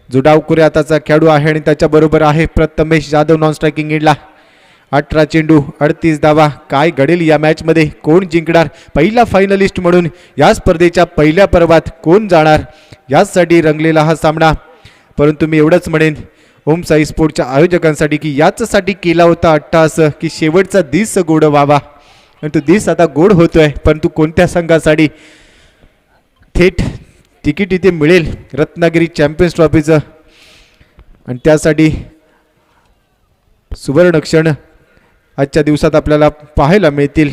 जो डावकुरे आताचा खेळाडू आहे आणि त्याच्याबरोबर आहे प्रथमेश जाधव नॉन स्ट्रायकिंग एंडला. 18 चेंडू 38 धावा. काय घडेल या मॅचमध्ये, कोण जिंकणार, पहिला फायनलिस्ट म्हणून या स्पर्धेच्या पहिल्या पर्वात कोण जाणार, यासाठी रंगलेला हा सामना. परंतु मी एवढंच म्हणेन ओम साई स्पोर्टच्या आयोजकांसाठी की याचसाठी केला होता अट्टाहास की शेवटचा दिस गोड व्हावा आणि तो दिस आता गोड होतोय. परंतु कोणत्या संघासाठी थेट तिकीट इथे मिळेल रत्नागिरी चॅम्पियन्स ट्रॉफीचं, आणि त्यासाठी सुवर्ण क्षण आजच्या दिवसात आपल्याला पाहायला मिळतील.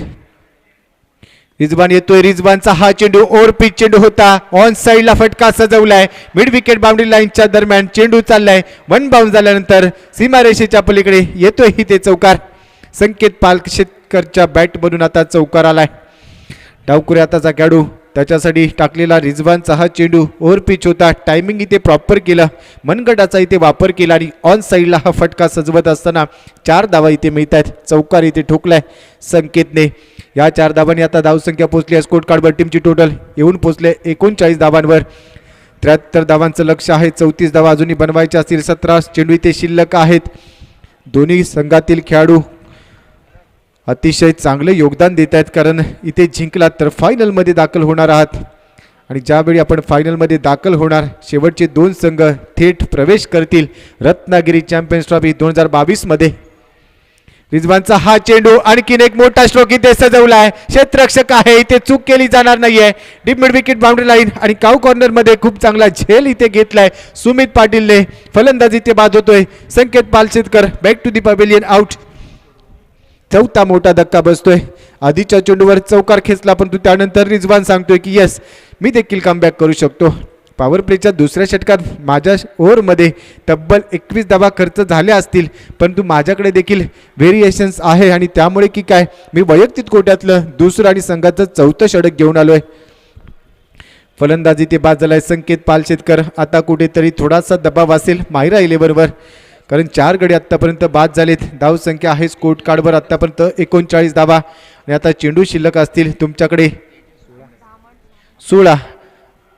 रिजवान येतोय. रिजवानचा हा चेंडू ओव्हर पिच चेंडू होता. ऑन साईडला फटका सजवलाय. मिड विकेट बाउंड्री लाईनच्या दरम्यान चेंडू चाललाय. 1 बाउन्स झाल्यानंतर सीमारेषेच्या पलीकडे येतोय इथे चौकार. संकेत पालशेतकरच्या बॅटमधून आता चौकार आलाय. डावकुरे आताचा खेळाडू, त्याच्यासाठी टाकलेला रिजवानचा हा चेंडू ओव्हर पिच होता. टायमिंग इथे प्रॉपर केलं, मनगटाचा इथे वापर केला आणि ऑन साईडला हा फटका सजवत असताना 4 धावा इथे मिळत आहेत. चौकार इथे ठोकलाय संकेतने. या 4 धावांनी आता धावसंख्या पोहोचली आहे स्कोर कार्डवर. टीमची टोटल येऊन पोहोचले 39 धावांवर. 73 धावांचं लक्ष आहे. 34 धावा अजूनही बनवायच्या असतील. 17 चेंडू इथे शिल्लक आहेत. दोन्ही संघातील खेळाडू अतिशय चांगले योगदान देत आहेत, कारण इथे जिंकलात तर फायनलमध्ये दाखल होणार आहात. आणि ज्यावेळी आपण फायनलमध्ये दाखल होणार, शेवटचे 2 संघ थेट प्रवेश करतील रत्नागिरी चॅम्पियन्स ट्रॉफी 2022 मध्ये. रिजवानचा हा चेंडू आणखीन एक मोठा स्ट्रोक इथे सजवलाय. क्षेत्ररक्षक आहे, इथे चूक केली जाणार नाहीये. Deep mid wicket boundary line आणि काव कॉर्नर मध्ये खूप चांगला झेल इथे घेतलाय सुमित पाटीलने. फलंदाज इथे बाद होतोय. Sanket Palshetkar back to the pavilion out. 4था मोठा धक्का बसतोय. आधीच्या चेंडूवर चौकार खेचला, परंतु त्यानंतर रिजवान सांगतोय की यस, मी देखील कमबॅक करू शकतो. पॉवर प्लेच्या 2ऱ्या षटकात माझ्या ओव्हरमध्ये तब्बल 21 धावा खर्च झाल्या असतील, परंतु माझ्याकडे देखील व्हेरिएशन्स आहे आणि त्यामुळे की काय मी वैयक्तिक कोट्यातलं 2रं आणि संघाचं 4थं षटक घेऊन आलोय. फलंदाजी ते बाद झालाय संकेत पालशेतकर. आता कुठेतरी थोडासा दबाव असेल माहिरा 11वर, कारण 4 गडी आत्तापर्यंत बाद झालेत. धावसंख्या आहे स्कोर कार्डवर आत्तापर्यंत 39 धावा आणि आता चेंडू शिल्लक असतील तुमच्याकडे 16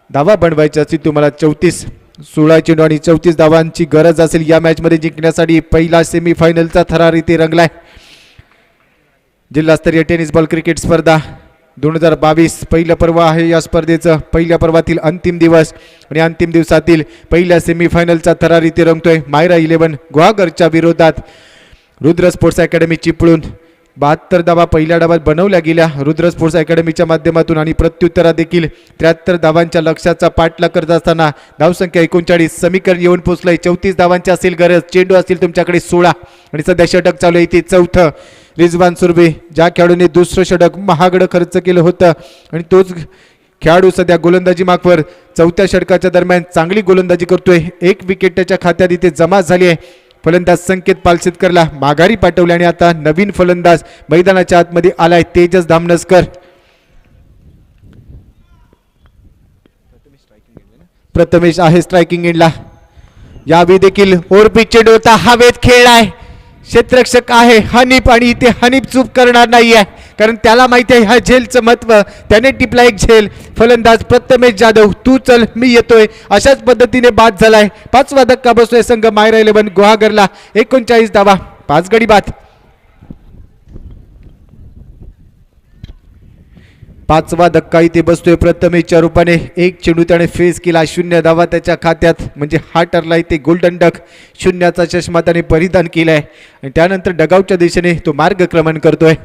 धावा बनवायच्या असतील तुम्हाला. 16 चेंडू आणि 34 धावांची गरज असेल या मॅचमध्ये जिंकण्यासाठी. पहिला सेमीफायनलचा थरार इथे रंगलाय. जिल्हास्तरीय टेनिस बॉल क्रिकेट स्पर्धा 2022 पहिलं पर्व आहे या स्पर्धेचं. पहिल्या पर्वातील अंतिम दिवस आणि अंतिम दिवसातील पहिल्या सेमीफायनलचा थरार इथे रंगतोय. मायरा 11 गुहागरच्या विरोधात रुद्र स्पोर्ट्स अकॅडमी चिपळूण. 72 धावा पहिल्या डावात बनवल्या गेल्या रुद्र स्पोर्ट्स अकॅडमीच्या माध्यमातून आणि प्रत्युत्तरात देखील 73 धावांच्या लक्ष्याचा पाठलाग करत असताना धावसंख्या 39 समीकरण येऊन पोहोचलंय. 34 धावांची असेल गरज. चेंडू असतील तुमच्याकडे 16 आणि सध्या षटक चालू आहे ते चौथं. रिजवान सुर्वे ज्या खेळाडूने दुसरं षटक महागडं खर्च केलं होतं आणि तोच खेळाडू सध्या गोलंदाजी मार्कवर चौथ्या षटकाच्या दरम्यान चांगली गोलंदाजी करतोय. एक विकेट त्याच्या खात्यात इथे जमा झाली आहे. फलंदाज संकेत पालशेतकरला माघारी पाठवले आणि आता नवीन फलंदाज मैदानाच्या आतमध्ये आलाय तेजस धामनसकर. प्रथमेश आहे स्ट्रायकिंग एंडला. यावेळी देखील ओरपी चेंडू होता हवेत खेळलाय. क्षेत्ररक्षक आहे हनीफ आणि इथे हनीफ चूक करणार नाहीये कारण त्याला माहिती आहे ह्या झेलचं महत्व. त्याने टिपला एक झेल. फलंदाज प्रथमेश जाधव तू चल मी येतोय अशाच पद्धतीने बाद झालाय. 5वा धक्का बसतोय संघ मायरा 11 गुहागरला. 39 धावा 5 गडी बाद. 5वा धक्का इथे बसतोय प्रथमेशच्या रूपाने. एक चेंडू त्याने फेस केला. 0 धावा त्याच्या खात्यात म्हणजे हा ठरला इथे गोल्डन डक. 0चा चष्मा त्याने परिधान केलाय आणि त्यानंतर डगआउटच्या दिशेने तो मार्गक्रमण करतोय.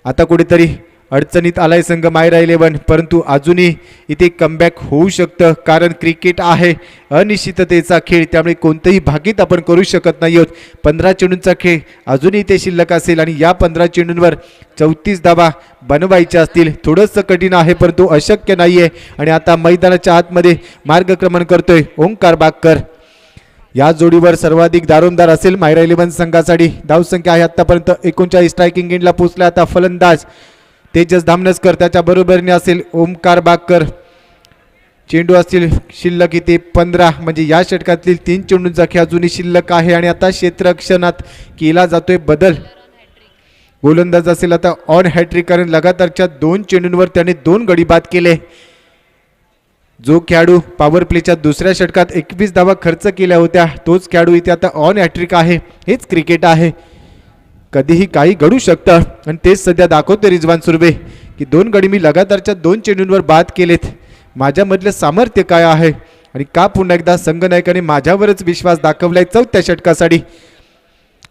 आता कुठेतरी अडचणीत आलाय संघ मायरा 11 परंतु अजूनही इथे कमबॅक होऊ शकतं कारण क्रिकेट आहे अनिश्चिततेचा खेळ. त्यामुळे कोणतंही भागीत आपण करू शकत नाही आहोत. 15 चेंडूंचा खेळ अजूनही इथे शिल्लक असेल आणि या 15 चेंडूंवर 34 धावा बनवायच्या असतील. थोडंसं कठीण आहे परंतु अशक्य नाही आहे. आणि आता मैदानाच्या आतमध्ये मार्गक्रमण करतोय ओंकार बागकर. या जोडीवर सर्वाधिक दारोमदार असेल मायरा 11 संघासाठी. धावसंख्या आहे आतापर्यंत 39. स्ट्रायकिंग एंडला पोहोचला आता फलंदाज तेजस धामनसकर. त्याच्या बरोबरीने असेल ओमकार बागकर. चेंडू असतील शिल्लक इथे 15 म्हणजे या षटकातील 3 चेंडूंचा खेळ अजूनही शिल्लक आहे आणि आता क्षेत्ररक्षणात केला जातोय बदल. गोलंदाज असेल आता ऑन हॅट्रिक कारण लगातारच्या 2 चेंडूंवर त्याने 2 गडी बाद केले. जो खेळाडू पॉवर प्लेच्या दुसऱ्या षटकात 21 धावा खर्च केल्या होत्या तोच खेळाडू इथे आता ऑन हॅट्रिक आहे. हेच क्रिकेट आहे. कधीही काही घडू शकतं आणि तेच सध्या दाखवते रिजवान सुर्वे की 2 गडी मी लगातारच्या 2 चेंडूंवर बाद केलेत. माझ्यामधलं सामर्थ्य काय आहे आणि का पुन्हा एकदा संघनायकाने माझ्यावरच विश्वास दाखवलाय चौथ्या षटकासाठी.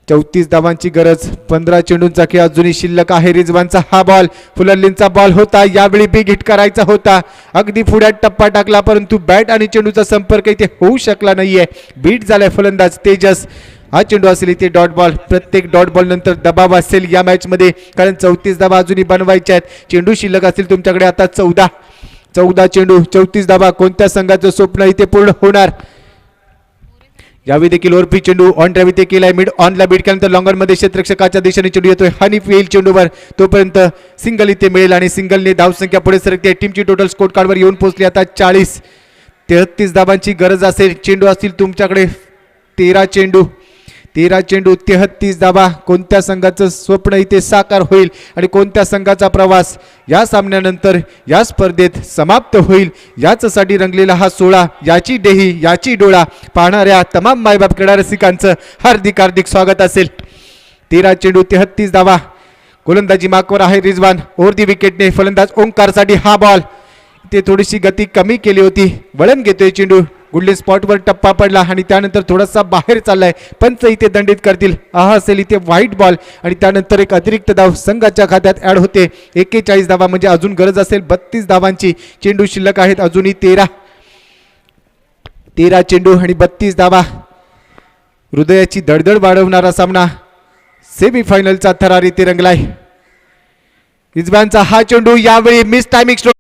34 धावांची गरज. 15 चेंडूंचा खेळ अजूनही शिल्लक आहे. रिजवानचा हा बॉल फुलरलींचा बॉल होता. यावेळी बिग हिट करायचा होता. अगदी पुढ्यात टप्पा टाकला परंतु बॅट आणि चेंडूचा संपर्क इथे होऊ शकला नाहीये. बीट झालाय फलंदाज तेजस. हा चेंडू असेल इथे डॉट बॉल. प्रत्येक डॉट बॉल नंतर दबाव असेल या मॅच मध्ये कारण 34 धावा अजूनही बनवायच्या आहेत. चेंडू शिल्लक असतील तुमच्याकडे आता 14 चेंडू 34 धावा. कोणत्या संघाचं स्वप्न इथे पूर्ण होणार. यावेळी देखील ओरपी चेंडू ऑन ड्राईव्ह इथे केलाय. मिड ऑनला बीट केल्यानंतर लॉंगर मध्ये क्षेत्ररक्षकाच्या दिशेने चेंडू येतोय. हनीफ येईल चेंडूवर तोपर्यंत सिंगल इथे मिळेल आणि सिंगलने धावसंख्या पुढे सरकते. टीमची टोटल स्कोर कार्डवर येऊन पोहोचली आता 40. 33 धावांची गरज असेल. चेंडू असतील तुमच्याकडे 13 चेंडू 33 धावा. कोणत्या संघाचं स्वप्न इथे साकार होईल आणि कोणत्या संघाचा प्रवास या सामन्यानंतर या स्पर्धेत समाप्त होईल याचसाठी रंगलेला हा सोहळा. याची डेही याची डोळा पाहणाऱ्या तमाम मायबाप क्रीडा रसिकांचं हार्दिक स्वागत असेल. 13 चेंडू 33 धावा. गोलंदाजी मार्कवर आहे रिजवान. ओव्हर दी विकेटने फलंदाज ओंकारसाठी हा बॉल. ते थोडीशी गती कमी केली होती. वळण घेतोय चेंडू. गुडलिन स्पॉटवर टप्पा पडला आणि त्यानंतर थोडासा बाहेर चाललाय. पंच इथे दंडित करतील. असेल इथे व्हाईट बॉल आणि त्यानंतर एक अतिरिक्त धाव संघाच्या खात्यात ऍड होते. 41 धावा म्हणजे अजून गरज असेल 32 धावांची. चेंडू शिल्लक आहेत अजूनही 13 चेंडू आणि 32 धावा. हृदयाची धडधड वाढवणारा सामना सेमीफायनलचा थरार इथे रंगलाय. रिजवानचा हा चेंडू यावेळी मिस टायमिंग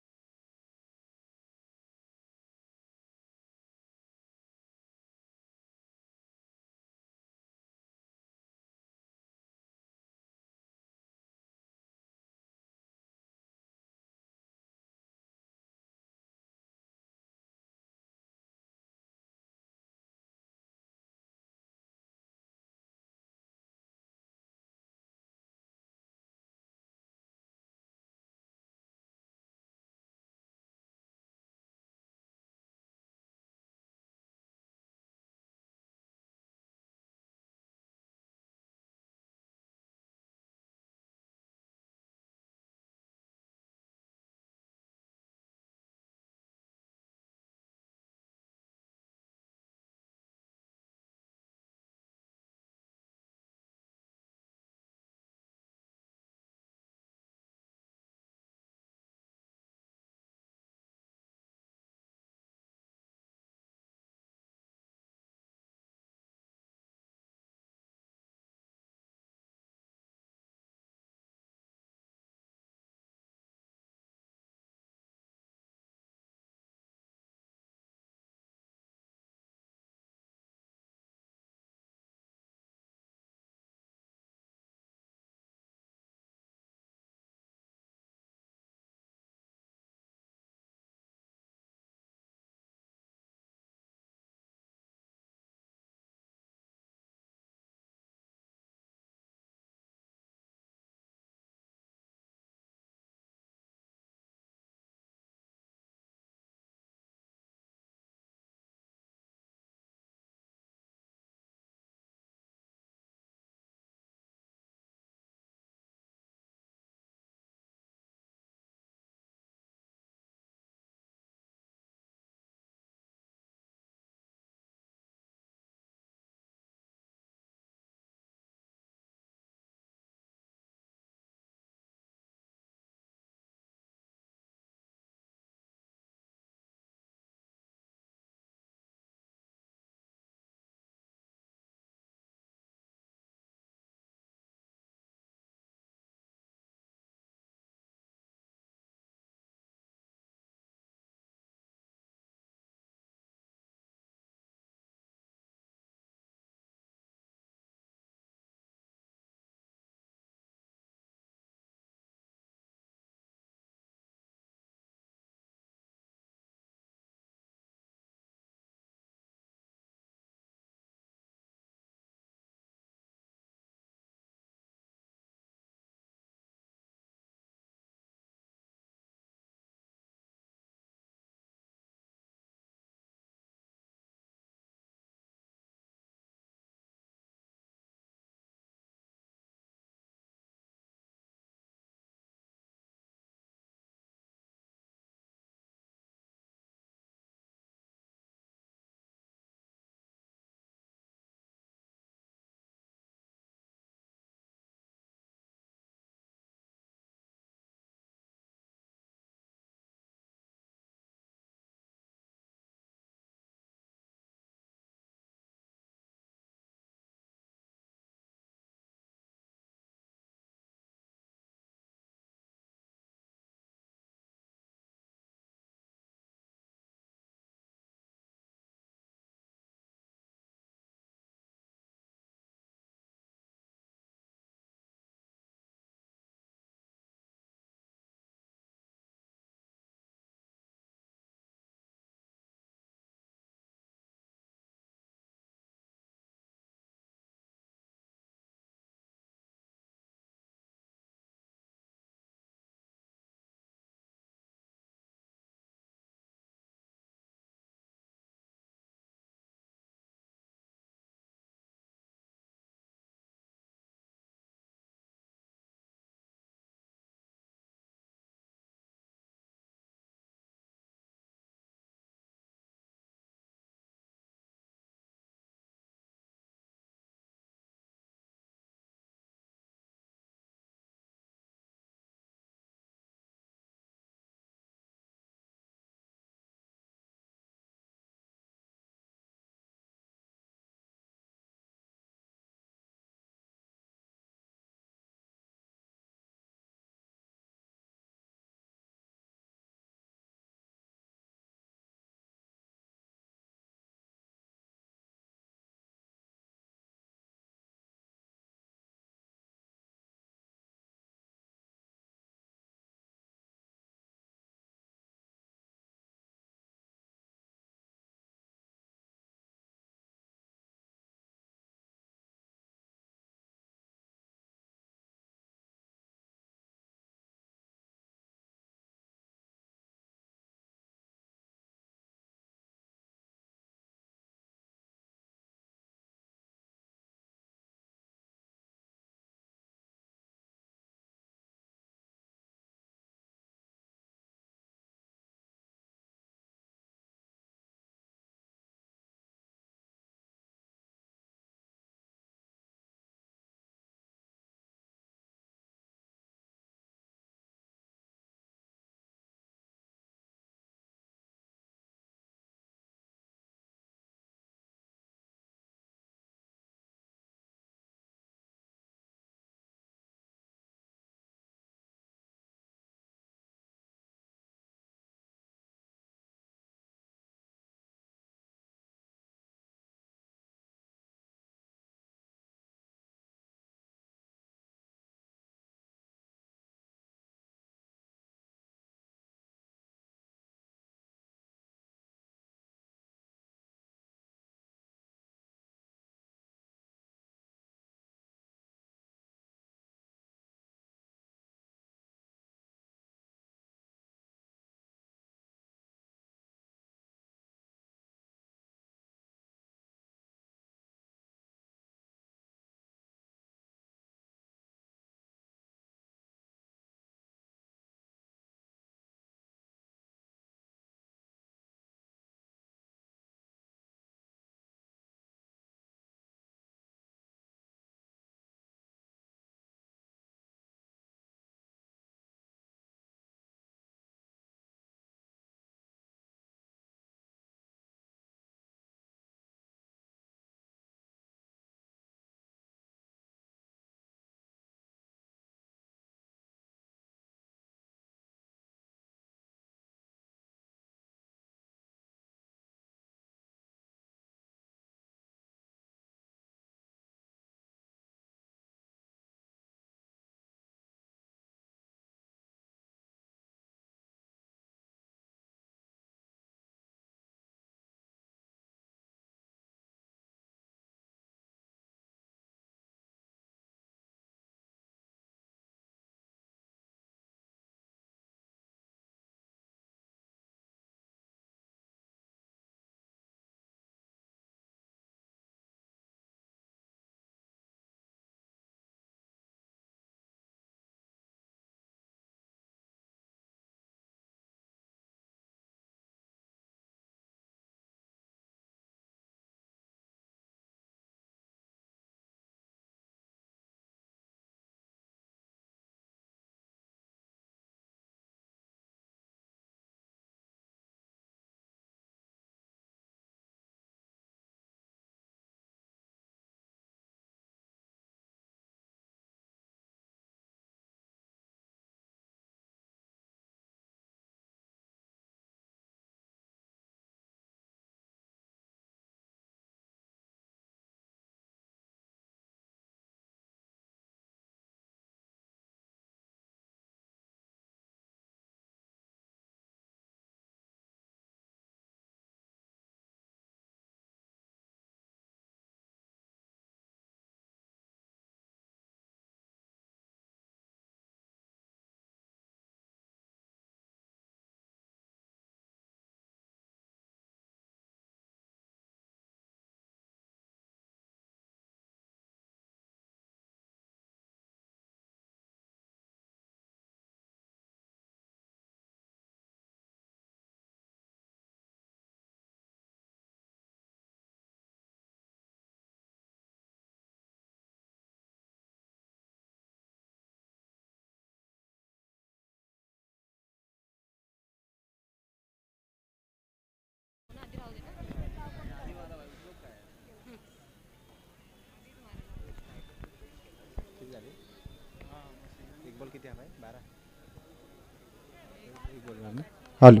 हॅलो.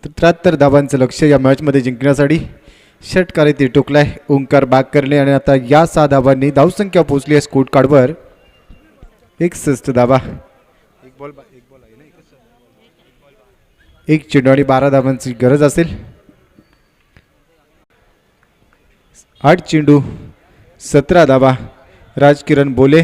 तर 73 धावांचं लक्ष या मॅचमध्ये जिंकण्यासाठी षटकार ते टोकलाय ओंकार बागकरले आणि आता या 6 धावांनी धावसंख्या पोहोचली आहे स्कोर कार्डवर 61 धावा. एक चेंडू आणि 12 धावांची गरज असेल. 8 चेंडू 17 धावा. राजकिरण बोले